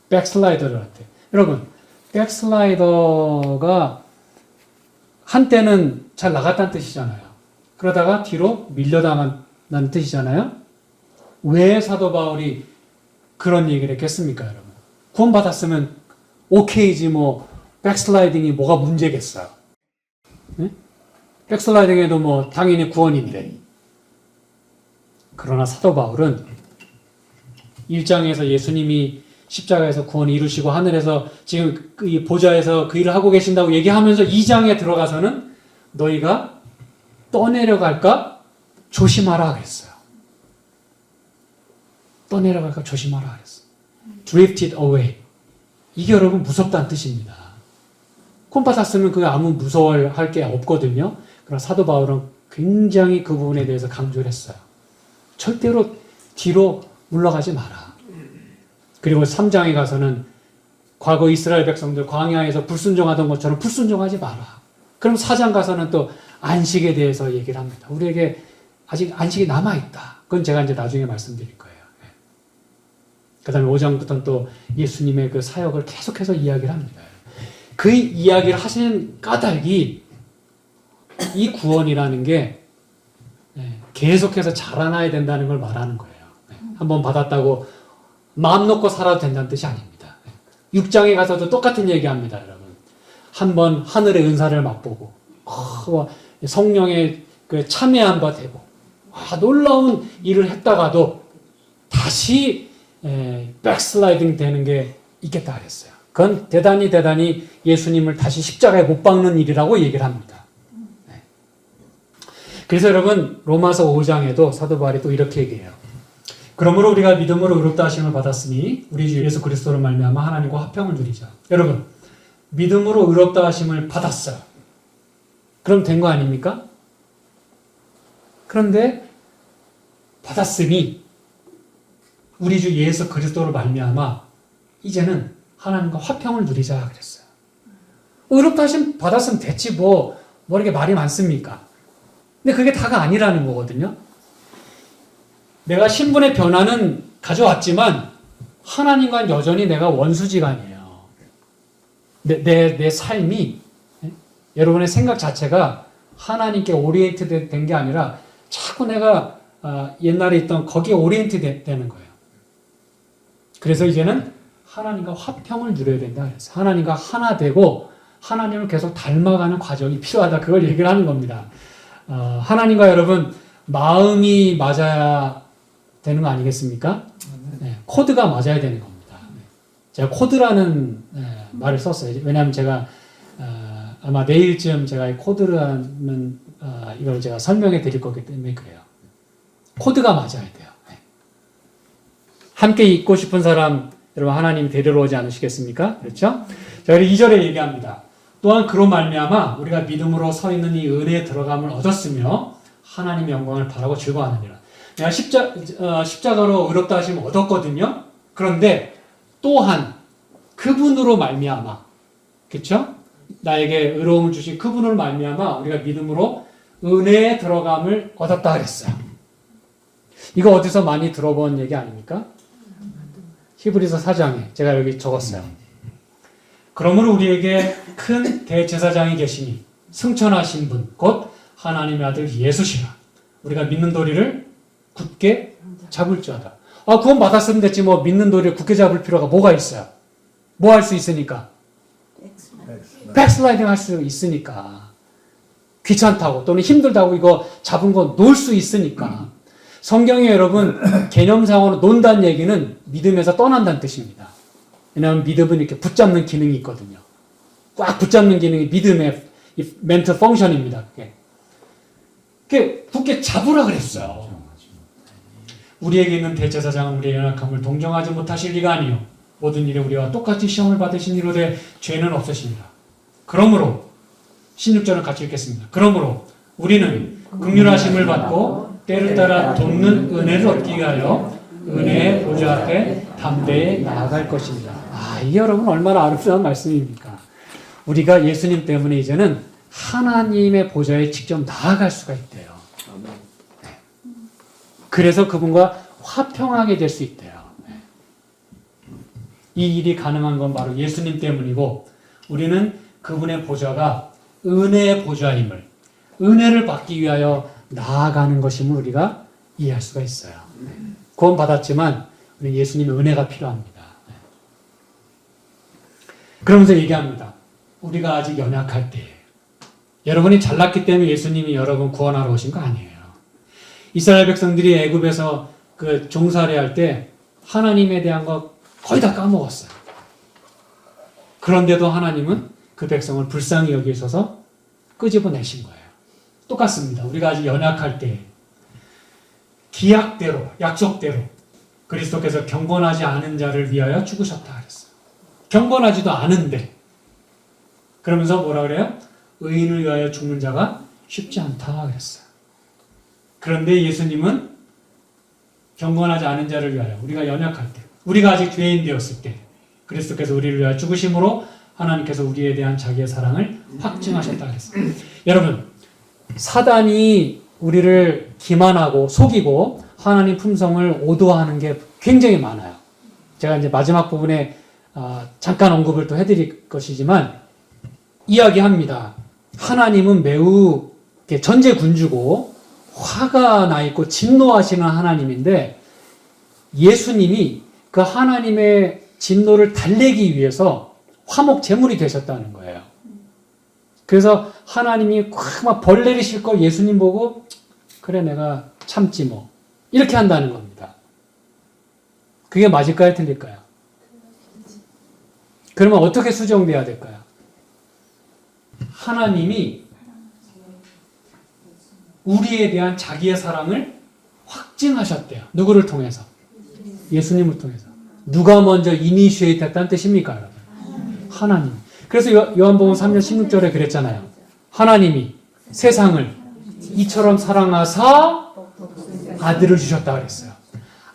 백슬라이더들한테. 여러분, 백슬라이더가 한때는 잘 나갔다는 뜻이잖아요. 그러다가 뒤로 밀려나간다는 뜻이잖아요. 왜 사도 바울이 그런 얘기를 했겠습니까, 여러분? 구원받았으면 오케이지 뭐 백슬라이딩이 뭐가 문제겠어요? 네? 백슬라이딩에도 뭐 당연히 구원인데. 그러나 사도 바울은 1장에서 예수님이 십자가에서 구원을 이루시고 하늘에서 지금 이 보좌에서 그 일을 하고 계신다고 얘기하면서 2장에 들어가서는 너희가 떠내려갈까 조심하라 그랬어요. 떠내려갈까 조심하라 그랬어요. Drifted away. 이게 여러분 무섭다는 뜻입니다. 콤파사스는 그게 아무 무서워할 게 없거든요. 그러나 사도 바울은 굉장히 그 부분에 대해서 강조를 했어요. 절대로 뒤로 물러가지 마라. 그리고 3장에 가서는 과거 이스라엘 백성들 광야에서 불순종하던 것처럼 불순종하지 마라. 그럼 4장 가서는 또 안식에 대해서 얘기를 합니다. 우리에게 아직 안식이 남아있다. 그건 제가 이제 나중에 말씀드릴 거예요. 그 다음에 5장부터는 또 예수님의 그 사역을 계속해서 이야기를 합니다. 그 이야기를 하시는 까닭이 이 구원이라는 게 계속해서 자라나야 된다는 걸 말하는 거예요. 한번 받았다고 마음 놓고 살아도 된다는 뜻이 아닙니다. 6장에 가서도 똑같은 얘기합니다, 여러분. 한번 하늘의 은사를 맛보고 성령의 그 참여한 바 되고 놀라운 일을 했다가도 다시 백슬라이딩 되는 게 있겠다 그랬어요. 그건 대단히 예수님을 다시 십자가에 못 박는 일이라고 얘기를 합니다. 그래서 여러분 로마서 5장에도 사도 바울이 또 이렇게 얘기해요. 그러므로 우리가 믿음으로 의롭다 하심을 받았으니 우리 주 예수 그리스도로 말미암아 하나님과 화평을 누리자. 여러분 믿음으로 의롭다 하심을 받았어요. 그럼 된 거 아닙니까? 그런데 받았으니 우리 주 예수 그리스도로 말미암아 이제는 하나님과 화평을 누리자 그랬어요. 의롭다 하심 받았으면 됐지 뭐 이렇게 말이 많습니까? 근데 그게 다가 아니라는 거거든요. 내가 신분의 변화는 가져왔지만 하나님과는 여전히 내가 원수지간이에요. 내 삶이 여러분의 생각 자체가 하나님께 오리엔트 된 게 아니라 자꾸 내가 옛날에 있던 거기에 오리엔트 되는 거예요. 그래서 이제는 하나님과 화평을 누려야 된다 그랬어요. 하나님과 하나 되고 하나님을 계속 닮아가는 과정이 필요하다. 그걸 얘기를 하는 겁니다. 하나님과 여러분 마음이 맞아야 되는 거 아니겠습니까? 네, 코드가 맞아야 되는 겁니다. 제가 코드라는 말을 썼어요. 왜냐하면 제가 아마 내일쯤 제가 이 코드라는 이걸 제가 설명해 드릴 거기 때문에 그래요. 코드가 맞아야 돼요. 네. 함께 있고 싶은 사람 여러분 하나님 데리러 오지 않으시겠습니까? 그렇죠? 자, 우리 2절에 얘기합니다. 또한 그로 말미암아 우리가 믿음으로 서 있는 이 은혜에 들어감을 얻었으며 하나님의 영광을 바라고 즐거워하느니라. 내가 십자가로 의롭다 하심을 얻었거든요. 그런데 또한 그분으로 말미암아, 그렇죠? 나에게 의로움을 주신 그분으로 말미암아 우리가 믿음으로 은혜에 들어감을 얻었다 그랬어요. 이거 어디서 많이 들어본 얘기 아닙니까? 히브리서 4장에 제가 여기 적었어요. 그러므로 우리에게 큰 대제사장이 계시니 승천하신 분 곧 하나님의 아들 예수시라. 우리가 믿는 도리를 굳게 잡을 줄 알아. 구원 받았으면 됐지 뭐 믿는 도리를 굳게 잡을 필요가 뭐가 있어요? 뭐 할 수 있으니까? 백슬라이딩 할 수 있으니까. 귀찮다고 또는 힘들다고 이거 잡은 거 놓을 수 있으니까. 성경에 여러분 개념상으로 논다는 얘기는 믿음에서 떠난다는 뜻입니다. 왜냐하면 믿음은 이렇게 붙잡는 기능이 있거든요. 꽉 붙잡는 기능이 믿음의 멘트 펑션입니다. 그게 굳게 잡으라 그랬어요. 우리에게 있는 대제사장은 우리의 연약함을 동정하지 못하실 리가 아니요 모든 일에 우리와 똑같이 시험을 받으신 이로되 죄는 없으십니다. 그러므로 16절을 같이 읽겠습니다. 그러므로 우리는 긍휼하심을 받고 때를 따라 돕는 은혜를 얻기 위하여 은혜의 보좌 앞에 담대히 나아갈 것입니다. 이게 여러분 얼마나 아름다운 말씀입니까? 우리가 예수님 때문에 이제는 하나님의 보좌에 직접 나아갈 수가 있대요. 그래서 그분과 화평하게 될 수 있대요. 이 일이 가능한 건 바로 예수님 때문이고 우리는 그분의 보좌가 은혜의 보좌임을 은혜를 받기 위하여 나아가는 것임을 우리가 이해할 수가 있어요. 구원 받았지만 우리 예수님의 은혜가 필요합니다. 그러면서 얘기합니다. 우리가 아직 연약할 때 여러분이 잘났기 때문에 예수님이 여러분 구원하러 오신 거 아니에요. 이스라엘 백성들이 애굽에서 그 종살이 할 때 하나님에 대한 거 거의 다 까먹었어요. 그런데도 하나님은 그 백성을 불쌍히 여기셔서 끄집어내신 거예요. 똑같습니다. 우리가 아직 연약할 때 기약대로 약속대로 그리스도께서 경건하지 않은 자를 위하여 죽으셨다 그랬어요. 경건하지도 않은데 그러면서 뭐라 그래요? 의인을 위하여 죽는 자가 쉽지 않다 그랬어요. 그런데 예수님은 경건하지 않은 자를 위하여 우리가 연약할 때 우리가 아직 죄인 되었을 때 그리스도께서 우리를 위하여 죽으심으로 하나님께서 우리에 대한 자기의 사랑을 확증하셨다 그랬어요. 여러분 사단이 우리를 기만하고 속이고 하나님 품성을 오도하는 게 굉장히 많아요. 제가 이제 마지막 부분에 잠깐 언급을 또 해드릴 것이지만 이야기합니다. 하나님은 매우 전제군주고 화가 나 있고 진노하시는 하나님인데 예수님이 그 하나님의 진노를 달래기 위해서 화목 제물이 되셨다는 거예요. 그래서 하나님이 막 벌 내리실 거 예수님 보고 그래 내가 참지 뭐 이렇게 한다는 겁니다. 그게 맞을까요? 틀릴까요? 그러면 어떻게 수정돼야 될까요? 하나님이 우리에 대한 자기의 사랑을 확증하셨대요. 누구를 통해서? 예수님을 통해서. 누가 먼저 이니시에이트 했다는 뜻입니까? 여러분? 하나님. 그래서 요한복음 3장 16절에 그랬잖아요. 하나님이 세상을 이처럼 사랑하사 아들을 주셨다 그랬어요.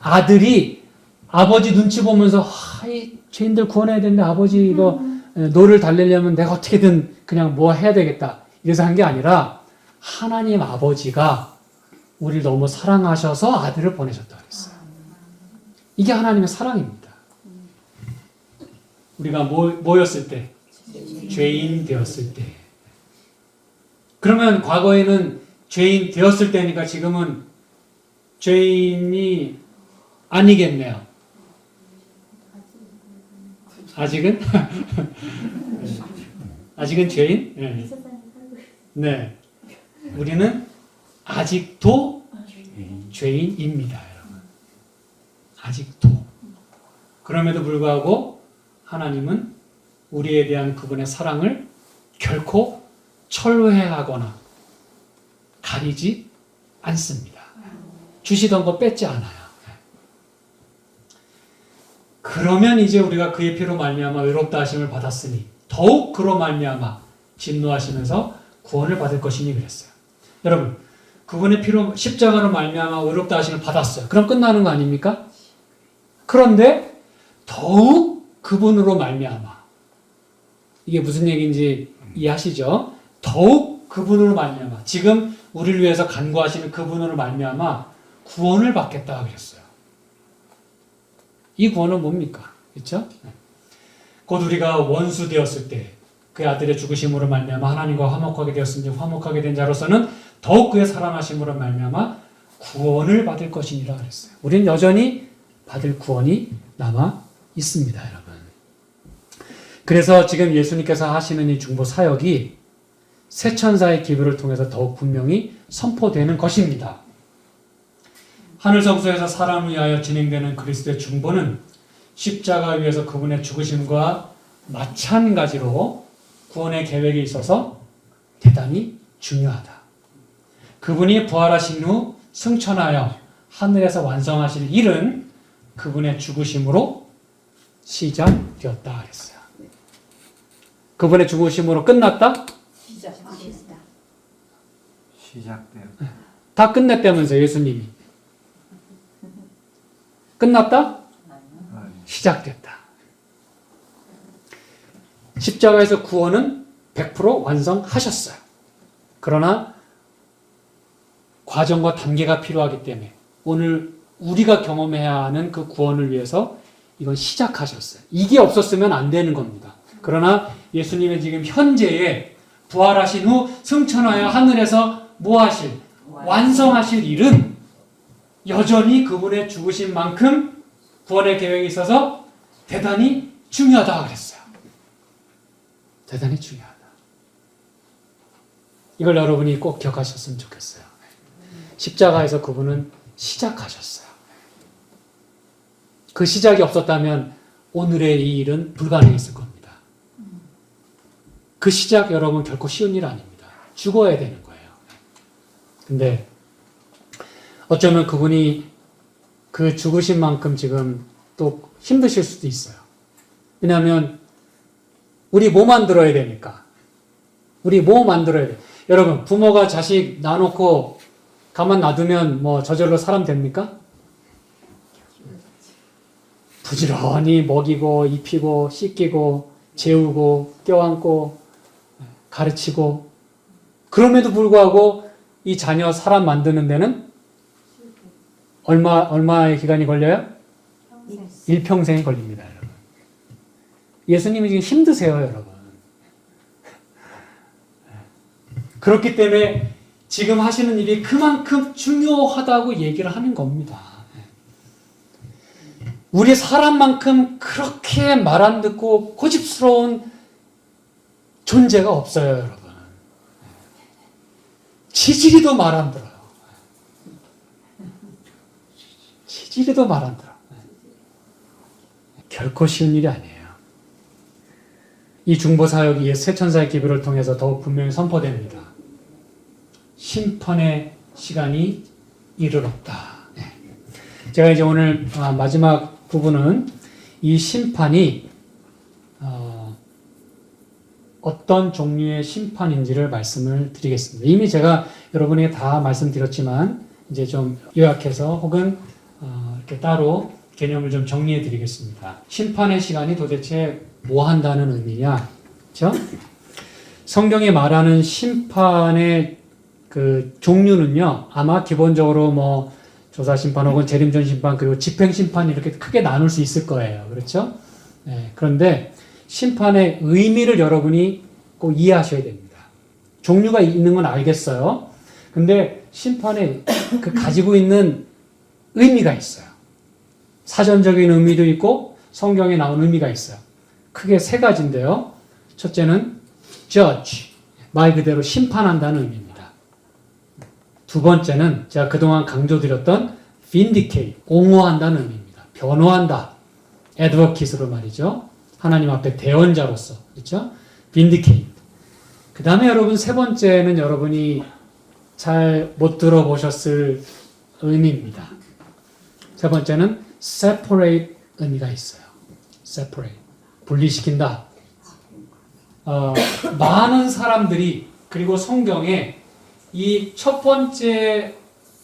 아들이 아버지 눈치 보면서 이 죄인들 구원해야 되는데 아버지 이거 노를 달래려면 내가 어떻게든 그냥 뭐 해야 되겠다. 이래서 한 게 아니라 하나님 아버지가 우리를 너무 사랑하셔서 아들을 보내셨다 그랬어요. 이게 하나님의 사랑입니다. 우리가 뭐였을 때? 죄인 되었을 때. 그러면 과거에는 죄인 되었을 때니까 지금은 죄인이 아니겠네요. 아직은? 아직은 죄인? 네. 네. 우리는 아직도 죄인입니다, 여러분. 아직도. 그럼에도 불구하고 하나님은 우리에 대한 그분의 사랑을 결코 철회하거나 가리지 않습니다. 주시던 거 뺏지 않아요. 그러면 이제 우리가 그의 피로 말미암아 의롭다 하심을 받았으니 더욱 그로 말미암아 진노하시면서 구원을 받을 것이니 그랬어요. 여러분, 그분의 피로 십자가로 말미암아 의롭다 하심을 받았어요. 그럼 끝나는 거 아닙니까? 그런데 더욱 그분으로 말미암아 이게 무슨 얘기인지 이해하시죠? 더욱 그분으로 말미암아 지금 우리를 위해서 간구하시는 그분으로 말미암아 구원을 받겠다 그랬어요. 이 구원은 뭡니까? 그렇죠? 곧 우리가 원수 되었을 때 그의 아들의 죽으심으로 말미암아 하나님과 화목하게 되었으니 화목하게 된 자로서는 더욱 그의 사랑하심으로 말미암아 구원을 받을 것이니라 그랬어요. 우리는 여전히 받을 구원이 남아 있습니다, 여러분. 그래서 지금 예수님께서 하시는 이 중보 사역이 새 천사의 기부를 통해서 더욱 분명히 선포되는 것입니다. 하늘 성소에서 사람을 위하여 진행되는 그리스도의 중보는 십자가 위에서 그분의 죽으심과 마찬가지로 구원의 계획에 있어서 대단히 중요하다. 그분이 부활하신 후 승천하여 하늘에서 완성하실 일은 그분의 죽으심으로 시작되었다 그랬어요. 그분의 죽으심으로 끝났다? 시작되었다. 다 끝냈다면서 예수님이. 끝났다? 시작됐다. 십자가에서 구원은 100% 완성하셨어요. 그러나 과정과 단계가 필요하기 때문에 오늘 우리가 경험해야 하는 그 구원을 위해서 이건 시작하셨어요. 이게 없었으면 안 되는 겁니다. 그러나 예수님의 지금 현재에 부활하신 후 승천하여 하늘에서 뭐 하실? 완성하실 일은 여전히 그분의 죽으신 만큼 구원의 계획에 있어서 대단히 중요하다 그랬어요. 대단히 중요하다. 이걸 여러분이 꼭 기억하셨으면 좋겠어요. 십자가에서 그분은 시작하셨어요. 그 시작이 없었다면 오늘의 이 일은 불가능했을 겁니다. 그 시작 여러분 결코 쉬운 일 아닙니다. 죽어야 되는 거예요. 근데 어쩌면 그분이 그 죽으신 만큼 지금 또 힘드실 수도 있어요. 왜냐하면 우리 뭐 만들어야 되니까. 우리 뭐 만들어야 돼. 여러분 부모가 자식 놔놓고 가만 놔두면 뭐 저절로 사람 됩니까? 부지런히 먹이고 입히고 씻기고 재우고 껴안고 가르치고 그럼에도 불구하고 이 자녀 사람 만드는 데는 얼마의 기간이 걸려요? 일평생이 걸립니다, 여러분. 예수님이 지금 힘드세요, 여러분. 그렇기 때문에 지금 하시는 일이 그만큼 중요하다고 얘기를 하는 겁니다. 우리 사람만큼 그렇게 말 안 듣고 고집스러운 존재가 없어요, 여러분. 지질이도 말 안 들어요. 지질이도 말 안 들어. 결코 쉬운 일이 아니에요. 이 중보 사역이 새 천사의 기부를 통해서 더욱 분명히 선포됩니다. 심판의 시간이 이르렀다. 제가 이제 오늘 마지막 부분은 이 심판이 어떤 종류의 심판인지를 말씀을 드리겠습니다. 이미 제가 여러분에게 다 말씀드렸지만 이제 좀 요약해서 혹은 이렇게 따로 개념을 좀 정리해 드리겠습니다. 심판의 시간이 도대체 뭐 한다는 의미냐? 그렇죠? 성경이 말하는 심판의 그 종류는요, 아마 기본적으로 뭐 조사심판 혹은 재림전심판 그리고 집행심판 이렇게 크게 나눌 수 있을 거예요. 그렇죠? 네, 그런데 심판의 의미를 여러분이 꼭 이해하셔야 됩니다. 종류가 있는 건 알겠어요. 근데 심판의 그 가지고 있는 의미가 있어요. 사전적인 의미도 있고 성경에 나온 의미가 있어요. 크게 세 가지인데요. 첫째는 judge, 말 그대로 심판한다는 의미입니다. 두 번째는 제가 그동안 강조드렸던 vindicate, 옹호한다는 의미입니다. 변호한다. advocate로 말이죠. 하나님 앞에 대언자로서, 그렇죠? vindicate. 그 다음에 여러분 세 번째는 여러분이 잘 못 들어보셨을 의미입니다. 세 번째는 separate 의미가 있어요. separate. 분리시킨다. 많은 사람들이 그리고 성경에 이 첫 번째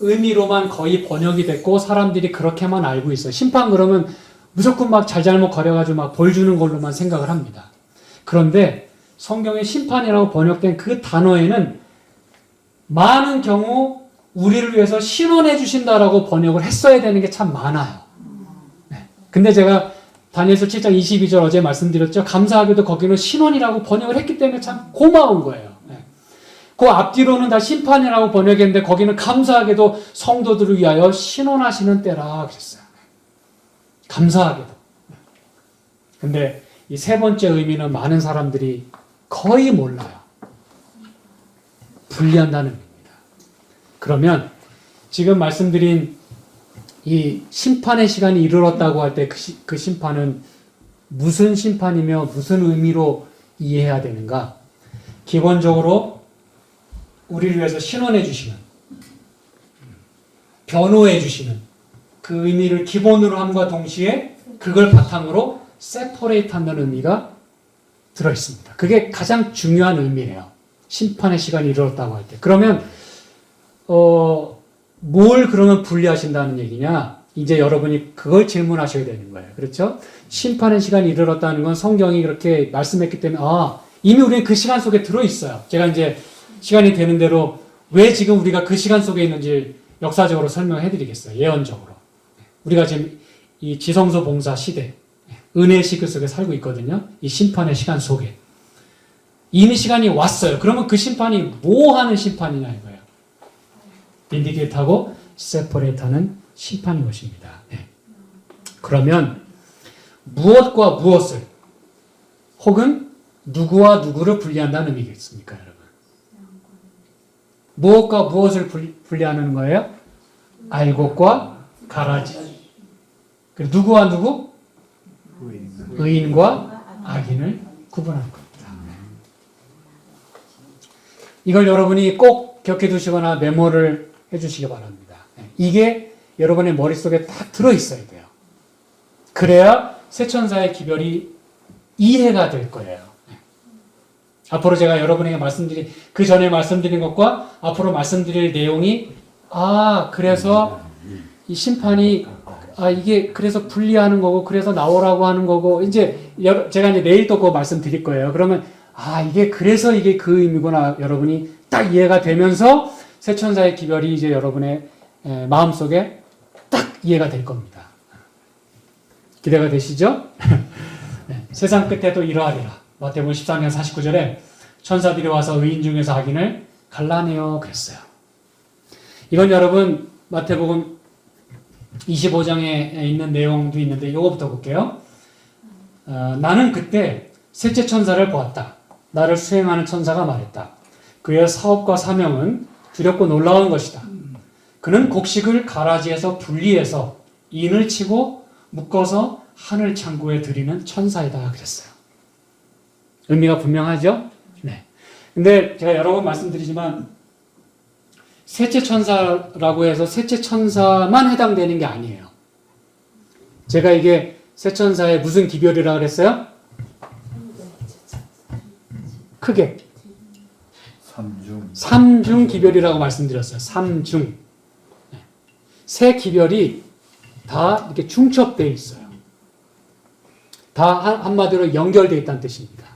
의미로만 거의 번역이 됐고 사람들이 그렇게만 알고 있어요. 심판 그러면 무조건 막 잘잘못 가려가지고 막 벌 주는 걸로만 생각을 합니다. 그런데 성경에 심판이라고 번역된 그 단어에는 많은 경우 우리를 위해서 신원해 주신다라고 번역을 했어야 되는 게 참 많아요. 네. 근데 제가 다니엘서 7장 22절 어제 말씀드렸죠. 감사하게도 거기는 신원이라고 번역을 했기 때문에 참 고마운 거예요. 네. 그 앞뒤로는 다 심판이라고 번역했는데 거기는 감사하게도 성도들을 위하여 신원하시는 때라 그랬어요. 감사하게도. 근데 이 세 번째 의미는 많은 사람들이 거의 몰라요. 분리한다는 의미입니다. 그러면 지금 말씀드린 이 심판의 시간이 이르렀다고 할 때 그 심판은 무슨 심판이며 무슨 의미로 이해해야 되는가? 기본적으로 우리를 위해서 신원해 주시는, 변호해 주시는 그 의미를 기본으로 함과 동시에 그걸 바탕으로 세퍼레이트 한다는 의미가 들어있습니다. 그게 가장 중요한 의미예요. 심판의 시간이 이르렀다고 할 때. 그러면 뭘 그러면 분리하신다는 얘기냐? 이제 여러분이 그걸 질문하셔야 되는 거예요. 그렇죠? 심판의 시간이 이르렀다는 건 성경이 그렇게 말씀했기 때문에 이미 우리는 그 시간 속에 들어있어요. 제가 이제 시간이 되는 대로 왜 지금 우리가 그 시간 속에 있는지 역사적으로 설명해 드리겠어요. 예언적으로. 우리가 지금 이 지성소 봉사 시대, 은혜의 시그 속에 살고 있거든요. 이 심판의 시간 속에. 이미 시간이 왔어요. 그러면 그 심판이 뭐 하는 심판이냐 이거예요. 빈디게이트하고 세퍼레이트하는 심판인 것입니다. 네. 그러면 무엇과 무엇을 혹은 누구와 누구를 분리한다는 의미겠습니까, 여러분? 무엇과 무엇을 분리하는 거예요? 알곡과 가라지. 누구와 누구? 의인과 악인을 구분하는 겁니다. 이걸 여러분이 꼭 기억해 두시거나 메모를 해 주시기 바랍니다. 이게 여러분의 머릿속에 딱 들어있어야 돼요. 그래야 세천사의 기별이 이해가 될 거예요. 앞으로 제가 여러분에게 그 전에 말씀드린 것과 앞으로 말씀드릴 내용이 그래서 이 심판이 이게 그래서 분리하는 거고 그래서 나오라고 하는 거고 이제 제가 이제 내일 또 그거 말씀드릴 거예요. 그러면 이게 그래서 이게 그 의미구나 여러분이 딱 이해가 되면서 세천사의 기별이 이제 여러분의 마음속에 딱 이해가 될 겁니다. 기대가 되시죠? 네, 세상 끝에도 이러하리라. 마태복음 14장 49절에 천사들이 와서 의인 중에서 악인을 갈라내어 그랬어요. 이건 여러분 마태복음 25장에 있는 내용도 있는데 이거부터 볼게요. 나는 그때 셋째 천사를 보았다. 나를 수행하는 천사가 말했다. 그의 사업과 사명은 두렵고 놀라운 것이다. 그는 곡식을 가라지에서 분리해서 인을 치고 묶어서 하늘 창고에 들이는 천사이다 그랬어요. 의미가 분명하죠? 네. 근데 제가 여러 번 말씀드리지만 셋째 천사라고 해서 셋째 천사만 해당되는 게 아니에요. 제가 이게 세 천사의 무슨 기별이라 그랬어요? 크게 삼중 기별이라고 말씀드렸어요. 삼중. 세 기별이 다 이렇게 중첩되어 있어요. 다 한마디로 연결되어 있다는 뜻입니다.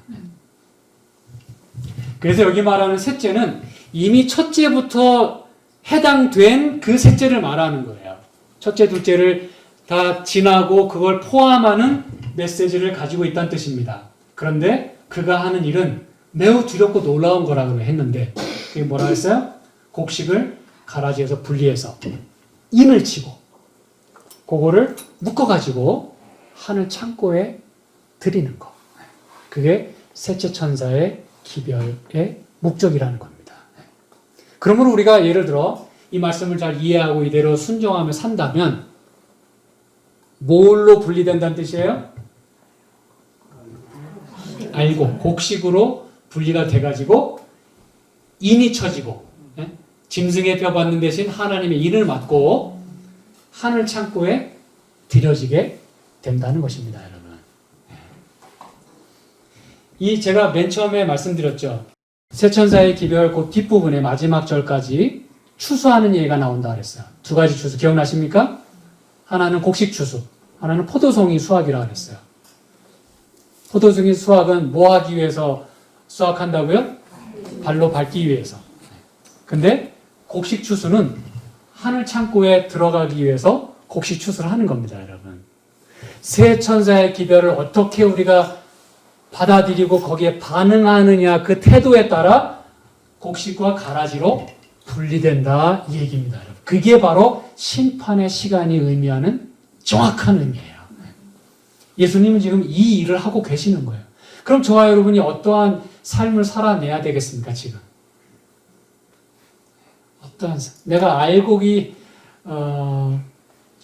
그래서 여기 말하는 셋째는 이미 첫째부터 해당된 그 셋째를 말하는 거예요. 첫째, 둘째를 다 지나고 그걸 포함하는 메시지를 가지고 있다는 뜻입니다. 그런데 그가 하는 일은 매우 두렵고 놀라운 거라고 했는데 그게 뭐라 했어요? 곡식을 가라지에서 분리해서 인을 치고 그거를 묶어가지고 하늘 창고에 드리는 거. 그게 셋째 천사의 기별의 목적이라는 겁니다. 그러므로 우리가 예를 들어 이 말씀을 잘 이해하고 이대로 순종하며 산다면 뭘로 분리된다는 뜻이에요? 알고 곡식으로 분리가 돼가지고 인이 쳐지고 짐승의 뼈 받는 대신 하나님의 인을 맞고 하늘 창고에 들여지게 된다는 것입니다, 여러분. 이 제가 맨 처음에 말씀드렸죠. 세 천사의 기별 그 뒷부분에 마지막 절까지 추수하는 얘기가 나온다 그랬어요. 두 가지 추수 기억나십니까? 하나는 곡식 추수, 하나는 포도송이 수확이라고 그랬어요. 포도송이 수확은 뭐 하기 위해서 수확한다고요? 발로 밟기 위해서. 근데 곡식 추수는 하늘 창고에 들어가기 위해서 곡식 추수를 하는 겁니다, 여러분. 새 천사의 기별을 어떻게 우리가 받아들이고 거기에 반응하느냐 그 태도에 따라 곡식과 가라지로 분리된다 이 얘기입니다, 여러분. 그게 바로 심판의 시간이 의미하는 정확한 의미예요. 예수님은 지금 이 일을 하고 계시는 거예요. 그럼 저와 여러분이 어떠한 삶을 살아내야 되겠습니까, 지금? 어떠한 내가 알곡이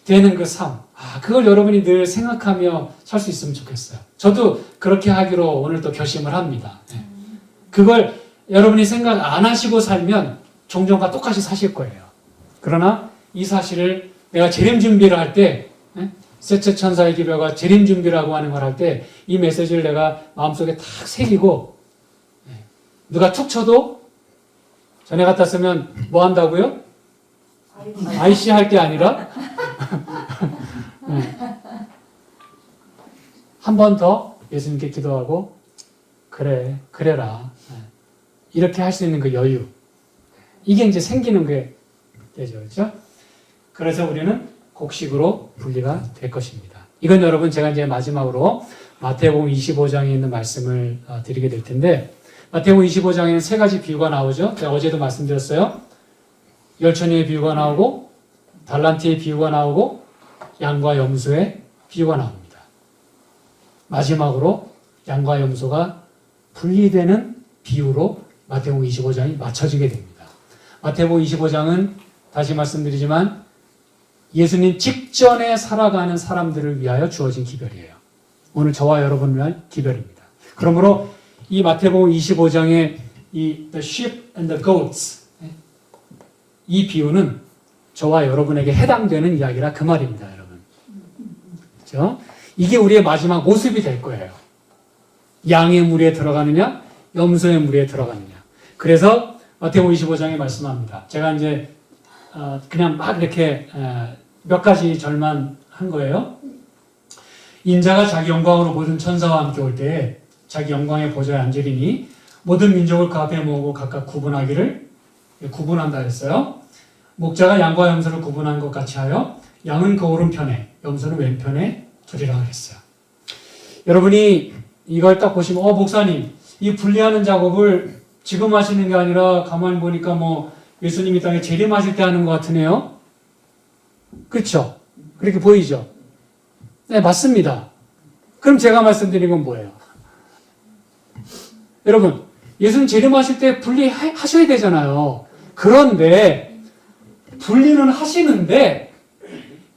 되는 그 삶, 그걸 여러분이 늘 생각하며 살 수 있으면 좋겠어요. 저도 그렇게 하기로 오늘 또 결심을 합니다. 그걸 여러분이 생각 안 하시고 살면 종종과 똑같이 사실 거예요. 그러나 이 사실을 내가 재림 준비를 할 때, 셋째 천사의 기별과 재림 준비라고 하는 걸 할 때 이 메시지를 내가 마음속에 탁 새기고 누가 툭 쳐도 전에 같았으면 뭐 한다고요? IC 할 게 아니라 한 번 더 예수님께 기도하고 그래라 이렇게 할 수 있는 그 여유 이게 이제 생기는 게 되죠. 그렇죠? 그래서 우리는 곡식으로 분리가 될 것입니다. 이건 여러분 제가 이제 마지막으로 마태복음 25장에 있는 말씀을 드리게 될 텐데 마태복음 25장에는 세 가지 비유가 나오죠. 제가 어제도 말씀드렸어요. 열천이의 비유가 나오고 달란트의 비유가 나오고 양과 염소의 비유가 나옵니다. 마지막으로 양과 염소가 분리되는 비유로 마태복음 25장이 맞춰지게 됩니다. 마태복음 25장은 다시 말씀드리지만 예수님 직전에 살아가는 사람들을 위하여 주어진 기별이에요. 오늘 저와 여러분을 위한 기별입니다. 그러므로 이 마태복음 25장의 이 the sheep and the goats 이 비유는 저와 여러분에게 해당되는 이야기라 그 말입니다, 여러분. 그렇죠? 이게 우리의 마지막 모습이 될 거예요. 양의 무리에 들어가느냐, 염소의 무리에 들어가느냐. 그래서 마태복음 25장에 말씀합니다. 제가 이제 그냥 막 이렇게 몇 가지 절만 한 거예요. 인자가 자기 영광으로 모든 천사와 함께 올 때에 자기 영광의 보좌에 앉으리니 모든 민족을 그 앞에 모으고 각각 구분하기를 구분한다 했어요. 목자가 양과 염소를 구분한 것 같이 하여 양은 그 오른편에 염소는 왼편에 두리라 그랬어요. 여러분이 이걸 딱 보시면 목사님 이 분리하는 작업을 지금 하시는 게 아니라 가만히 보니까 뭐 예수님이 땅에 재림하실 때 하는 것 같으네요. 그렇죠? 그렇게 보이죠? 네, 맞습니다. 그럼 제가 말씀드린 건 뭐예요? 여러분, 예수님 재림하실 때 분리하셔야 되잖아요. 그런데 분리는 하시는데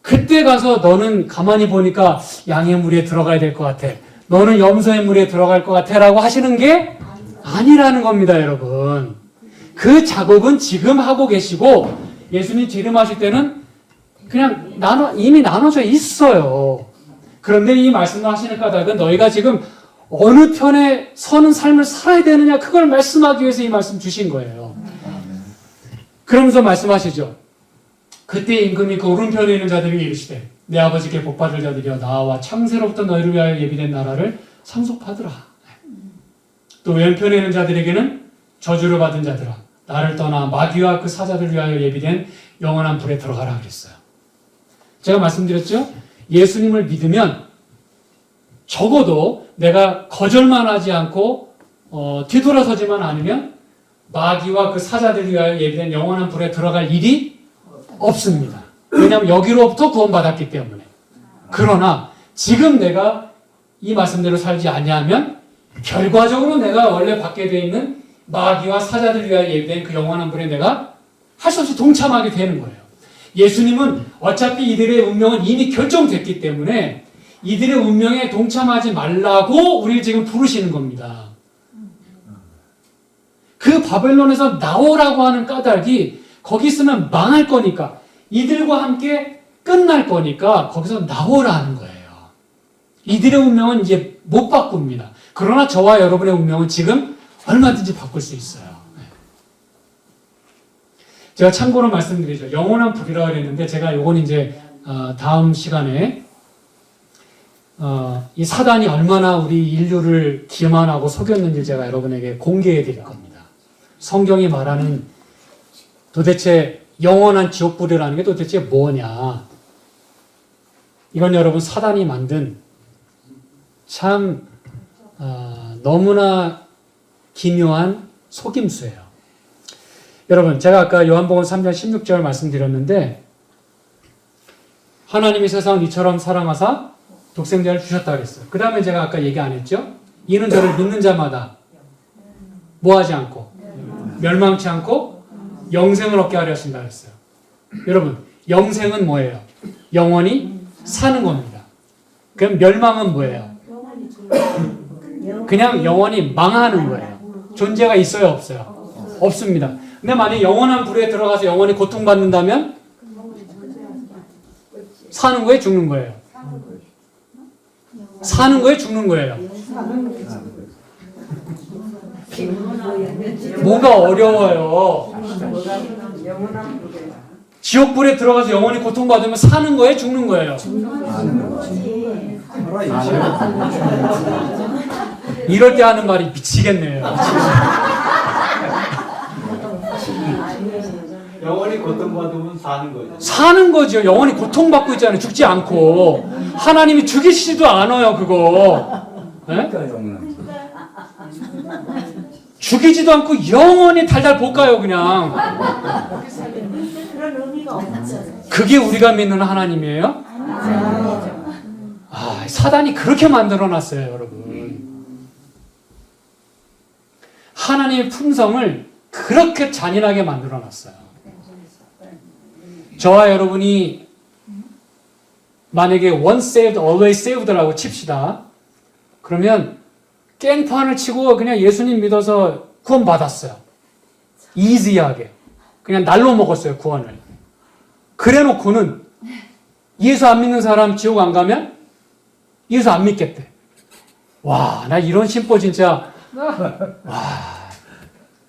그때 가서 너는 가만히 보니까 양의 무리에 들어가야 될 것 같아. 너는 염소의 무리에 들어갈 것 같아 라고 하시는 게 아니라는 겁니다, 여러분. 그 작업은 지금 하고 계시고 예수님 재림하실 때는 그냥 이미 나눠져 있어요. 그런데 이 말씀을 하시는 까닭은 너희가 지금 어느 편에 서는 삶을 살아야 되느냐 그걸 말씀하기 위해서 이 말씀 주신 거예요. 그러면서 말씀하시죠. 그때 임금이 그 오른편에 있는 자들에게 이르시되 내 아버지께 복받을 자들이여 나와 창세로부터 너희를 위하여 예비된 나라를 상속하더라. 또 왼편에 있는 자들에게는 저주를 받은 자들아 나를 떠나 마귀와 그 사자들 위하여 예비된 영원한 불에 들어가라 그랬어요. 제가 말씀드렸죠? 예수님을 믿으면 적어도 내가 거절만 하지 않고 뒤돌아서지만 않으면 마귀와 그 사자들 위하여 예비된 영원한 불에 들어갈 일이 없습니다. 왜냐하면 여기로부터 구원받았기 때문에. 그러나 지금 내가 이 말씀대로 살지 아니하면 결과적으로 내가 원래 받게 되어 있는 마귀와 사자들 위하여 예비된 그 영원한 불에 내가 할 수 없이 동참하게 되는 거예요. 예수님은 어차피 이들의 운명은 이미 결정됐기 때문에 이들의 운명에 동참하지 말라고 우리를 지금 부르시는 겁니다. 그 바벨론에서 나오라고 하는 까닭이 거기 있으면 망할 거니까 이들과 함께 끝날 거니까 거기서 나오라는 거예요. 이들의 운명은 이제 못 바꿉니다. 그러나 저와 여러분의 운명은 지금 얼마든지 바꿀 수 있어요. 제가 참고로 말씀드리죠. 영원한 불이라고 그랬는데 제가 요건 이제 다음 시간에 이 사단이 얼마나 우리 인류를 기만하고 속였는지 제가 여러분에게 공개해 드릴 겁니다. 성경이 말하는 도대체 영원한 지옥불이라는 게 도대체 뭐냐? 이건 여러분 사단이 만든 참 너무나 기묘한 속임수예요. 여러분, 제가 아까 요한복음 3장 16절 말씀드렸는데 하나님이 세상을 이처럼 사랑하사 독생자를 주셨다 그랬어요. 그 다음에 제가 아까 얘기 안 했죠? 이는 저를 믿는 자마다 뭐하지 않고 멸망치 않고 영생을 얻게 하려 하신다 그랬어요. 여러분, 영생은 뭐예요? 영원히 사는 겁니다. 그럼 멸망은 뭐예요? 그냥 영원히 망하는 거예요. 존재가 있어요, 없어요? 없습니다. 근데 만약 영원한 불에 들어가서 영원히 고통받는다면 사는 거예요, 죽는 거예요? 사는 거예요, 죽는 거예요? 뭐가 어려워요? 지옥불에 들어가서 영원히 고통받으면 사는 거예요, 죽는 거예요? 이럴 때 하는 말이 미치겠네요. 영원히 고통받으면 사는 거죠. 사는 거죠. 영원히 고통받고 있잖아요. 죽지 않고. 하나님이 죽이시지도 않아요, 그거. 네? 죽이지도 않고 영원히 달달 볶아요, 그냥. 그런 의미가 없잖아요. 그게 우리가 믿는 하나님이에요? 사단이 그렇게 만들어놨어요, 여러분. 하나님의 품성을 그렇게 잔인하게 만들어놨어요. 저와 여러분이 만약에 once saved, always saved라고 칩시다. 그러면 깽판을 치고 그냥 예수님 믿어서 구원받았어요. 이지하게. 그냥 날로 먹었어요, 구원을. 그래 놓고는 예수 안 믿는 사람 지옥 안 가면 예수 안 믿겠대. 와, 나 이런 심보 진짜,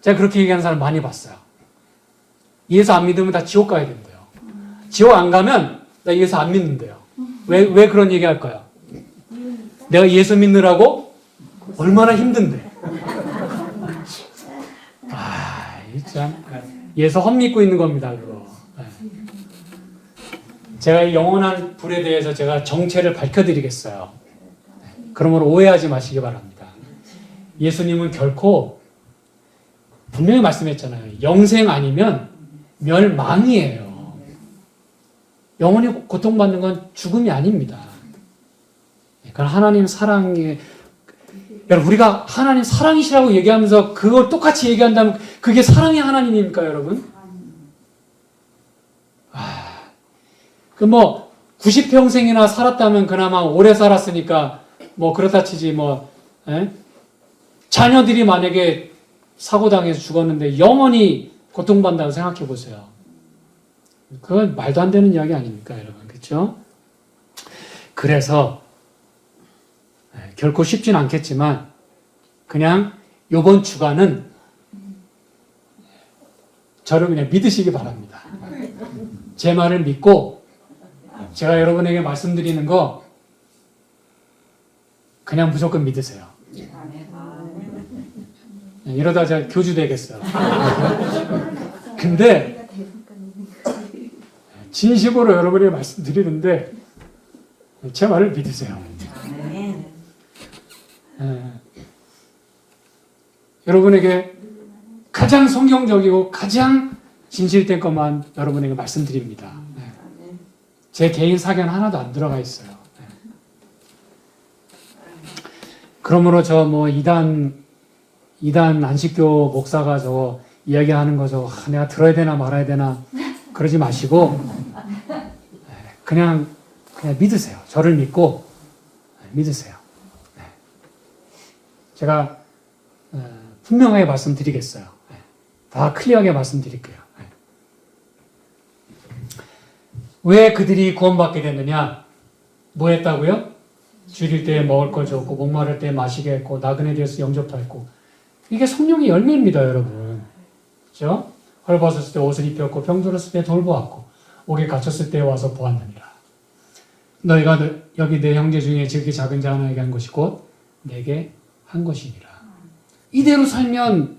제가 그렇게 얘기하는 사람 많이 봤어요. 예수 안 믿으면 다 지옥 가야 된대요. 지옥 안 가면 나 예수 안 믿는데요. 왜 그런 얘기 할까요? 내가 예수 믿느라고 얼마나 힘든데. 참. 예수 헛믿고 있는 겁니다, 그거. 제가 이 영원한 불에 대해서 제가 정체를 밝혀드리겠어요. 그러므로 오해하지 마시기 바랍니다. 예수님은 결코 분명히 말씀했잖아요. 영생 아니면 멸망이에요. 영원히 고통받는 건 죽음이 아닙니다. 그러니까 하나님 사랑에, 여러분, 우리가 하나님 사랑이시라고 얘기하면서 그걸 똑같이 얘기한다면 그게 사랑의 하나님입니까, 여러분? 그 뭐 90평생이나 살았다면 그나마 오래 살았으니까 뭐 그렇다 치지 뭐 자녀들이 만약에 사고당해서 죽었는데 영원히 고통받는다고 생각해 보세요. 그건 말도 안 되는 이야기 아닙니까, 여러분? 그렇죠? 그래서 결코 쉽진 않겠지만 그냥 이번 주간은 저를 그냥 믿으시기 바랍니다. 제 말을 믿고 제가 여러분에게 말씀드리는 거 그냥 무조건 믿으세요. 이러다 제가 교주 되겠어요. 근데 진심으로 여러분에게 말씀드리는데 제 말을 믿으세요. 여러분에게 가장 성경적이고 가장 진실된 것만 여러분에게 말씀드립니다. 제 개인 사견 하나도 안 들어가 있어요. 그러므로 저 뭐 이단 안식교 목사가 저 이야기하는 거 저 내가 들어야 되나 말아야 되나 그러지 마시고 그냥 믿으세요. 저를 믿고 믿으세요. 제가 분명하게 말씀드리겠어요. 다 클리어하게 말씀드릴게요. 왜 그들이 구원받게 됐느냐? 뭐 했다고요? 줄일 때 먹을 걸 줬고 목마를 때 마시게 했고 나그네 되어서 영접했고 이게 성령의 열매입니다, 여러분. 그렇죠? 헐벗었을 때 옷을 입혔고 병들었을 때 돌보았고 옥에 갇혔을 때 와서 보았느니라. 너희가 여기 내 형제 중에 지극히 작은 자 하나에게 한 것이 곧 내게 한 것이니라. 이대로 살면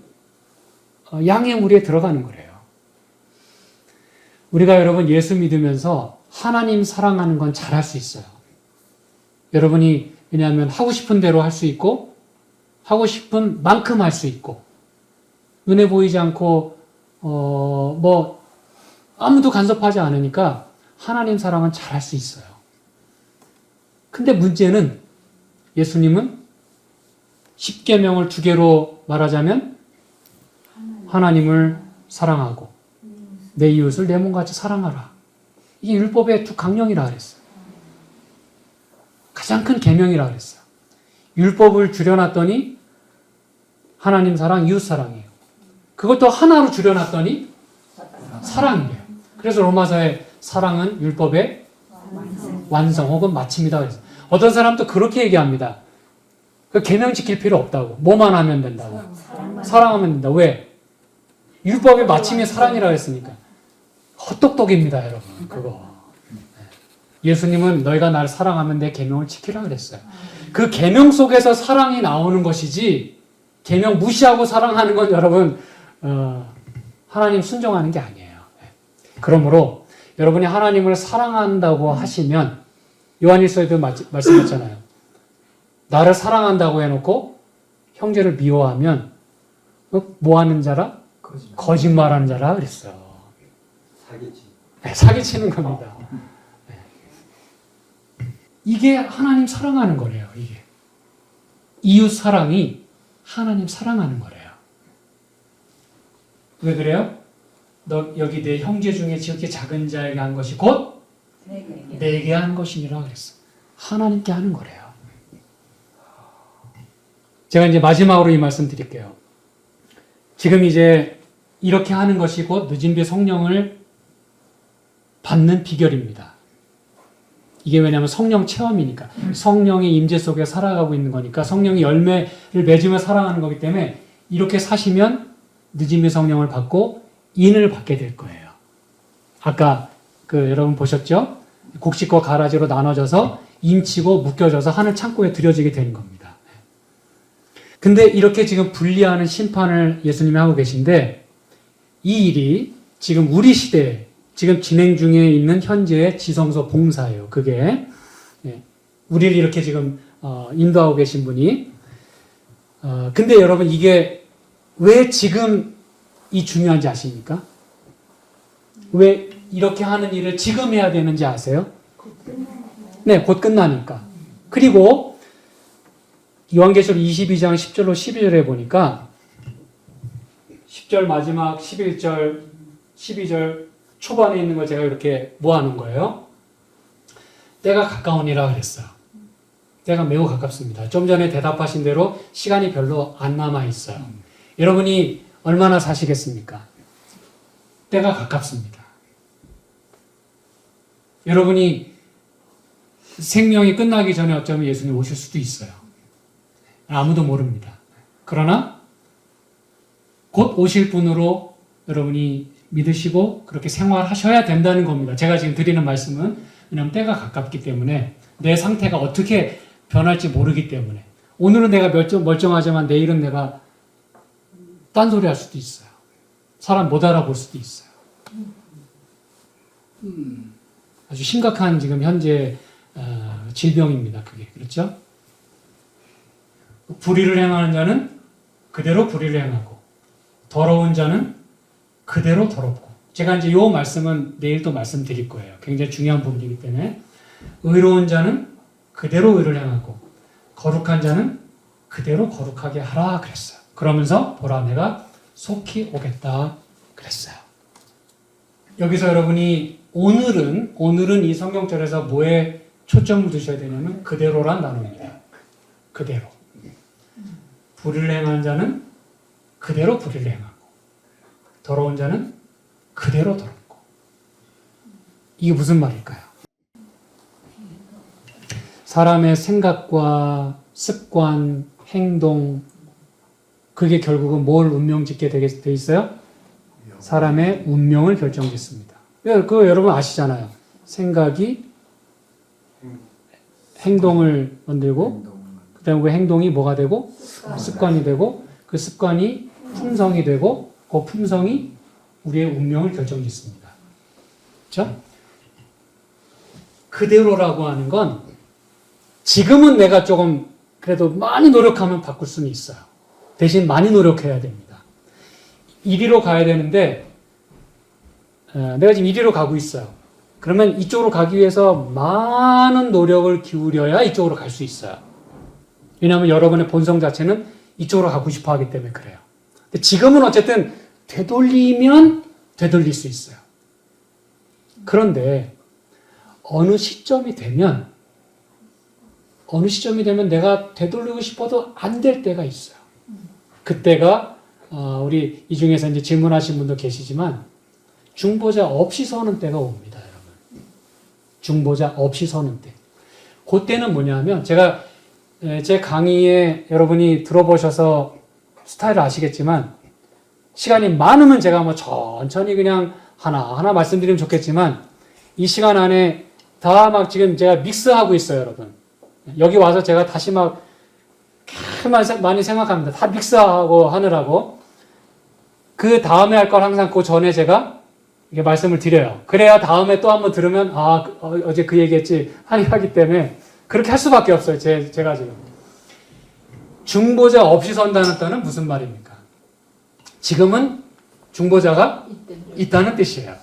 양의 무리에 들어가는 거래요. 우리가 여러분 예수 믿으면서 하나님 사랑하는 건 잘할 수 있어요. 여러분이 왜냐하면 하고 싶은 대로 할 수 있고 하고 싶은 만큼 할 수 있고 눈에 보이지 않고 뭐 아무도 간섭하지 않으니까 하나님 사랑은 잘할 수 있어요. 근데 문제는 예수님은 십계명을 두 개로 말하자면 하나님을 사랑하고 내 이웃을 내 몸같이 사랑하라. 이게 율법의 두 강령이라 그랬어요. 가장 큰 계명이라 그랬어요. 율법을 줄여놨더니 하나님 사랑, 이웃 사랑이에요. 그것도 하나로 줄여놨더니 사랑이에요. 그래서 로마서에 사랑은 율법의 완성 혹은 마침이다 그랬어요. 어떤 사람도 그렇게 얘기합니다. 그 계명 지킬 필요 없다고. 뭐만 하면 된다고. 사랑하면 된다. 왜? 율법의 마침이 사랑이라고 했으니까. 헛똑똑입니다, 여러분. 그거. 예수님은 너희가 나를 사랑하면 내 계명을 지키라 그랬어요. 그 계명 속에서 사랑이 나오는 것이지 계명 무시하고 사랑하는 건 여러분 하나님 순종하는 게 아니에요. 그러므로 여러분이 하나님을 사랑한다고 하시면 요한일서에도 말씀했잖아요. 나를 사랑한다고 해놓고 형제를 미워하면 뭐 하는 자라? 거짓말하는 자라 그랬어요. 사기치. 네, 사기치는 겁니다. 네. 이게 하나님 사랑하는 거래요. 이게 이웃 사랑이 하나님 사랑하는 거래요. 왜 그래요? 너 여기 내 형제 중에 지극히 작은 자에게 한 것이 곧 내게 한 것이니라 그랬어. 하나님께 하는 거래요. 제가 이제 마지막으로 이 말씀 드릴게요. 지금 이제 이렇게 하는 것이 곧 늦은 비 성령을 받는 비결입니다. 이게 왜냐하면 성령 체험이니까 성령의 임재 속에 살아가고 있는 거니까 성령의 열매를 맺으며 살아가는 거기 때문에 이렇게 사시면 늦은 비 성령을 받고 인을 받게 될 거예요. 아까 여러분 보셨죠? 곡식과 가라지로 나눠져서 인치고 묶여져서 하늘 창고에 들여지게 되는 겁니다. 근데 이렇게 지금 분리하는 심판을 예수님이 하고 계신데 이 일이 지금 우리 시대에 지금 진행 중에 있는 현재의 지성소 봉사예요. 그게 우리를 이렇게 지금 인도하고 계신 분이 근데 여러분 이게 왜 지금 이 중요한지 아십니까? 왜 이렇게 하는 일을 지금 해야 되는지 아세요? 네, 곧 끝나니까. 그리고 요한계시록 22장 10절로 12절에 보니까 10절 마지막 11절 12절 초반에 있는 걸 제가 이렇게 모아놓은 거예요. 때가 가까우니라 그랬어요. 때가 매우 가깝습니다. 좀 전에 대답하신 대로 시간이 별로 안 남아있어요. 여러분이 얼마나 사시겠습니까? 때가 가깝습니다. 여러분이 생명이 끝나기 전에 어쩌면 예수님 오실 수도 있어요. 아무도 모릅니다. 그러나 곧 오실 분으로 여러분이 믿으시고 그렇게 생활하셔야 된다는 겁니다. 제가 지금 드리는 말씀은 왜냐하면 때가 가깝기 때문에 내 상태가 어떻게 변할지 모르기 때문에 오늘은 내가 멀쩡하지만 내일은 내가 딴소리 할 수도 있어요. 사람 못 알아볼 수도 있어요. 아주 심각한 지금 현재 질병입니다. 그게 그렇죠? 불의를 행하는 자는 그대로 불의를 행하고 더러운 자는 그대로 더럽고 제가 이제 이 말씀은 내일 또 말씀드릴 거예요. 굉장히 중요한 부분이기 때문에 의로운 자는 그대로 의를 행하고 거룩한 자는 그대로 거룩하게 하라 그랬어요. 그러면서 보라 내가 속히 오겠다 그랬어요. 여기서 여러분이 오늘은 이 성경절에서 뭐에 초점을 두셔야 되냐면 그대로란 단어입니다. 그대로. 불의를 행하는 자는 그대로 불의를 행하고 더러운 자는 그대로 더럽고. 이게 무슨 말일까요? 사람의 생각과 습관, 행동 그게 결국은 뭘 운명짓게 돼 있어요? 사람의 운명을 결정짓습니다. 그거 여러분 아시잖아요. 생각이 행동을 만들고 그다음에 그 행동이 뭐가 되고 습관이 되고 그 습관이 품성이 되고 그 품성이 우리의 운명을 결정짓습니다. 그렇죠? 그대로라고 하는 건 지금은 내가 조금 그래도 많이 노력하면 바꿀 수는 있어요. 대신 많이 노력해야 됩니다. 이리로 가야 되는데 내가 지금 이리로 가고 있어요. 그러면 이쪽으로 가기 위해서 많은 노력을 기울여야 이쪽으로 갈 수 있어요. 왜냐하면 여러분의 본성 자체는 이쪽으로 가고 싶어 하기 때문에 그래요. 근데 지금은 어쨌든 되돌리면 되돌릴 수 있어요. 그런데 어느 시점이 되면 내가 되돌리고 싶어도 안 될 때가 있어요. 그때가 우리 이 중에서 이제 질문하신 분도 계시지만 중보자 없이 서는 때가 옵니다, 여러분. 중보자 없이 서는 때. 그때는 뭐냐면 제가 제 강의에 여러분이 들어보셔서 스타일을 아시겠지만 시간이 많으면 제가 뭐 천천히 그냥 하나하나 말씀드리면 좋겠지만 이 시간 안에 다 막 지금 제가 믹스하고 있어요, 여러분. 여기 와서 제가 다시 막 많이 생각합니다. 다 믹스하고 하느라고. 그 다음에 할 걸 항상 그 전에 제가 이게 말씀을 드려요. 그래야 다음에 또 한번 들으면 어제 그 얘기했지 하기 때문에 그렇게 할 수밖에 없어요. 제가 지금. 중보자 없이 선다는 뜻은 무슨 말입니까? 지금은 중보자가 있다는 뜻이에요.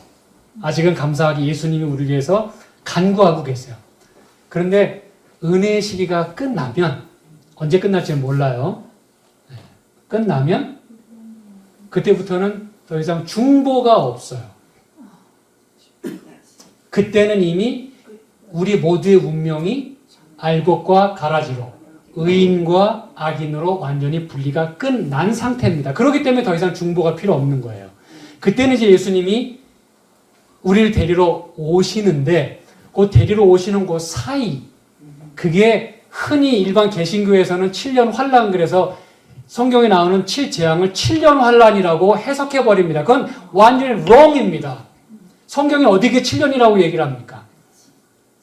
아직은 감사하게 예수님이 우리를 위해서 간구하고 계세요. 그런데 은혜의 시기가 끝나면 언제 끝날지 몰라요. 끝나면 그때부터는 더 이상 중보가 없어요. 그때는 이미 우리 모두의 운명이 알곡과 가라지로 의인과 악인으로 완전히 분리가 끝난 상태입니다. 그렇기 때문에 더 이상 중보가 필요 없는 거예요. 그때는 이제 예수님이 우리를 데리러 오시는데 그 데리러 오시는 그 사이 그게 흔히 일반 개신교에서는 7년 환란 그래서 성경에 나오는 7재앙을 7년 환란이라고 해석해버립니다. 그건 완전히 wrong입니다. 성경이 어디게 7년이라고 얘기를 합니까?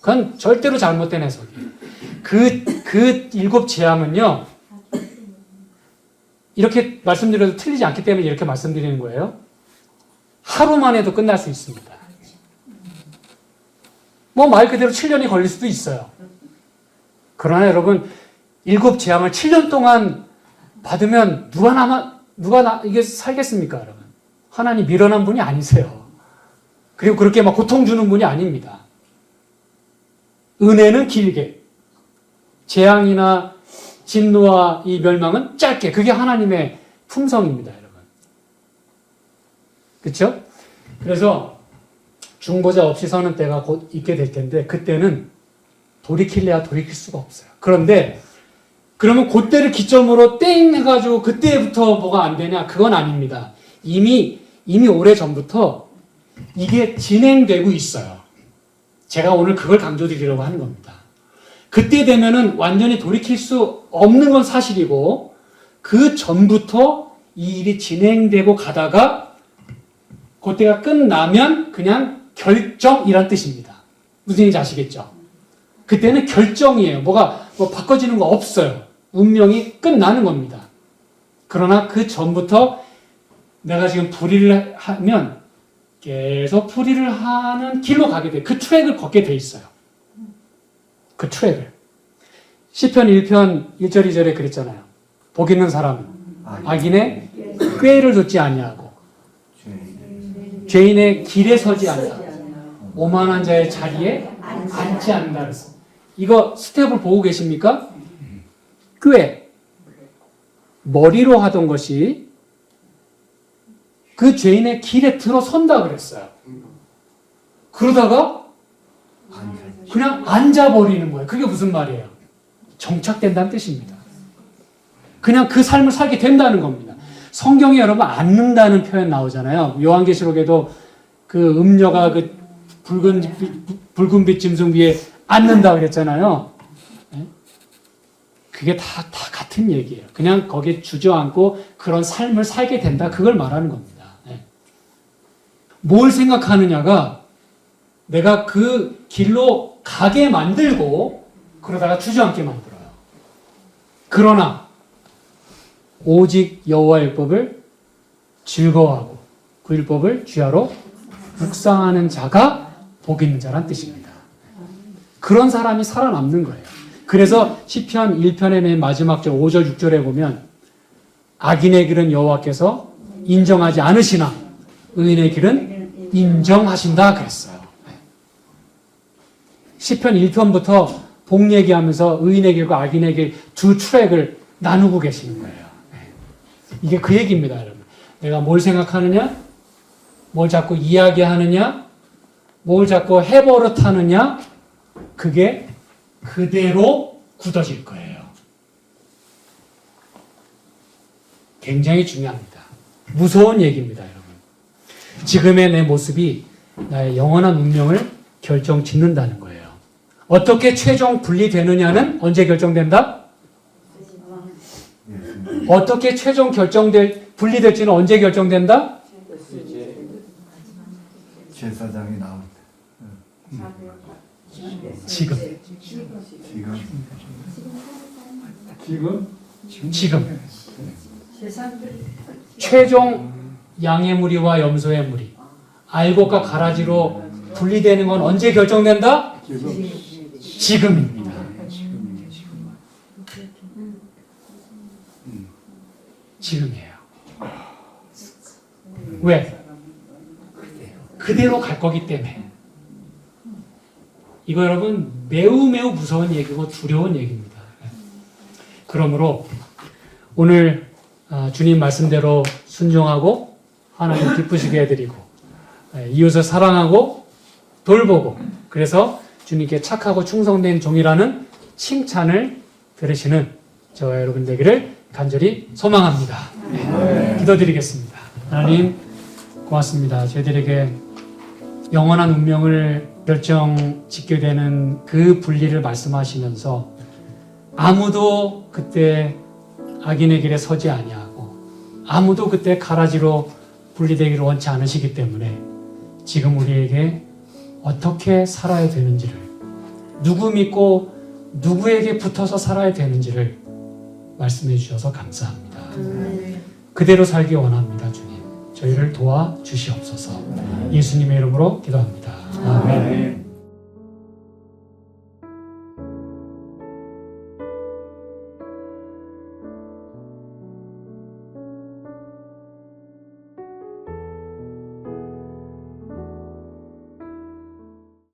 그건 절대로 잘못된 해석이에요. 그 7재앙은요, 이렇게 말씀드려도 틀리지 않기 때문에 이렇게 말씀드리는 거예요. 하루만 해도 끝날 수 있습니다. 뭐 말 그대로 7년이 걸릴 수도 있어요. 그러나 여러분, 7재앙을 7년 동안 받으면 이게 살겠습니까, 여러분? 하나님 미련한 분이 아니세요. 그리고 그렇게 막 고통 주는 분이 아닙니다. 은혜는 길게, 재앙이나 진노와 이 멸망은 짧게. 그게 하나님의 품성입니다, 여러분. 그렇죠? 그래서 중보자 없이 서는 때가 곧 있게 될 텐데 그때는 돌이킬래야 돌이킬 수가 없어요. 그런데 그러면 그때를 기점으로 땡 해가지고 그때부터 뭐가 안 되냐? 그건 아닙니다. 이미 오래전부터 이게 진행되고 있어요. 제가 오늘 그걸 강조드리려고 하는 겁니다. 그때 되면은 완전히 돌이킬 수 없는 건 사실이고 그 전부터 이 일이 진행되고 가다가 그때가 끝나면 그냥 결정이란 뜻입니다. 무슨 얘기인지 아시겠죠? 그때는 결정이에요. 뭐 바꿔지는 거 없어요. 운명이 끝나는 겁니다. 그러나 그 전부터 내가 지금 불의를 하면 계속 불의를 하는 길로 가게 돼요. 그 트랙을 걷게 돼 있어요. 그 트랙을. 시편 1편 1절 2절에 그랬잖아요. 복 있는 사람은 악인의 꾀를 좇지 아니하고 죄인의 길에 서지 않는다. 오만한 자의 자리에 앉지 않는다. 그랬어. 이거 스텝을 보고 계십니까? 꾀. 머리로 하던 것이 그 죄인의 길에 들어선다 그랬어요. 그러다가 그냥 앉아버리는 거예요. 그게 무슨 말이에요? 정착된다는 뜻입니다. 그냥 그 삶을 살게 된다는 겁니다. 성경에 여러분 앉는다는 표현 나오잖아요. 요한계시록에도 그 음녀가 그 붉은빛 짐승 위에 앉는다 그랬잖아요. 그게 다 같은 얘기예요. 그냥 거기에 주저앉고 그런 삶을 살게 된다. 그걸 말하는 겁니다. 뭘 생각하느냐가 내가 그 길로 가게 만들고 그러다가 주저앉게 만들어요. 그러나 오직 여호와의 율법을 즐거워하고 그 율법을 주야로 묵상하는 자가 복 있는 자란 뜻입니다. 그런 사람이 살아남는 거예요. 그래서 시편 1편의 맨 마지막 절 5절 6절에 보면 악인의 길은 여호와께서 인정하지 않으시나 의인의 길은 인정하신다 그랬어요. 시편 1편부터 복 얘기하면서 의인의 길과 악인의 길 두 트랙을 나누고 계시는 거예요. 이게 그 얘기입니다, 여러분. 내가 뭘 생각하느냐, 뭘 자꾸 이야기하느냐, 뭘 자꾸 해버릇하느냐, 그게 그대로 굳어질 거예요. 굉장히 중요합니다. 무서운 얘기입니다, 여러분. 지금의 내 모습이 나의 영원한 운명을 결정짓는다는 거예요. 어떻게 최종 분리되느냐는 언제 결정된다? 어떻게 최종 분리될지는 언제 결정된다? 제사장이 나올 때. 지금. 지금. 최종 양의 무리와 염소의 무리, 알곡과 가라지로 분리되는 건 언제 결정된다? 지금입니다. 지금이에요. 왜? 그대로 갈 거기 때문에. 이거 여러분 매우 매우 무서운 얘기고 두려운 얘기입니다. 그러므로 오늘 주님 말씀대로 순종하고 하나님 기쁘시게 해드리고 이웃을 사랑하고 돌보고 그래서 주님께 착하고 충성된 종이라는 칭찬을 들으시는 저와 여러분 되기를 간절히 소망합니다. 기도드리겠습니다. 하나님 고맙습니다. 저희들에게 영원한 운명을 결정짓게 되는 그 분리를 말씀하시면서 아무도 그때 악인의 길에 서지 아니하고 아무도 그때 가라지로 분리되기를 원치 않으시기 때문에 지금 우리에게 어떻게 살아야 되는지를 누구 믿고 누구에게 붙어서 살아야 되는지를 말씀해 주셔서 감사합니다. 그대로 살기 원합니다. 주님 저희를 도와주시옵소서. 예수님의 이름으로 기도합니다. 아멘.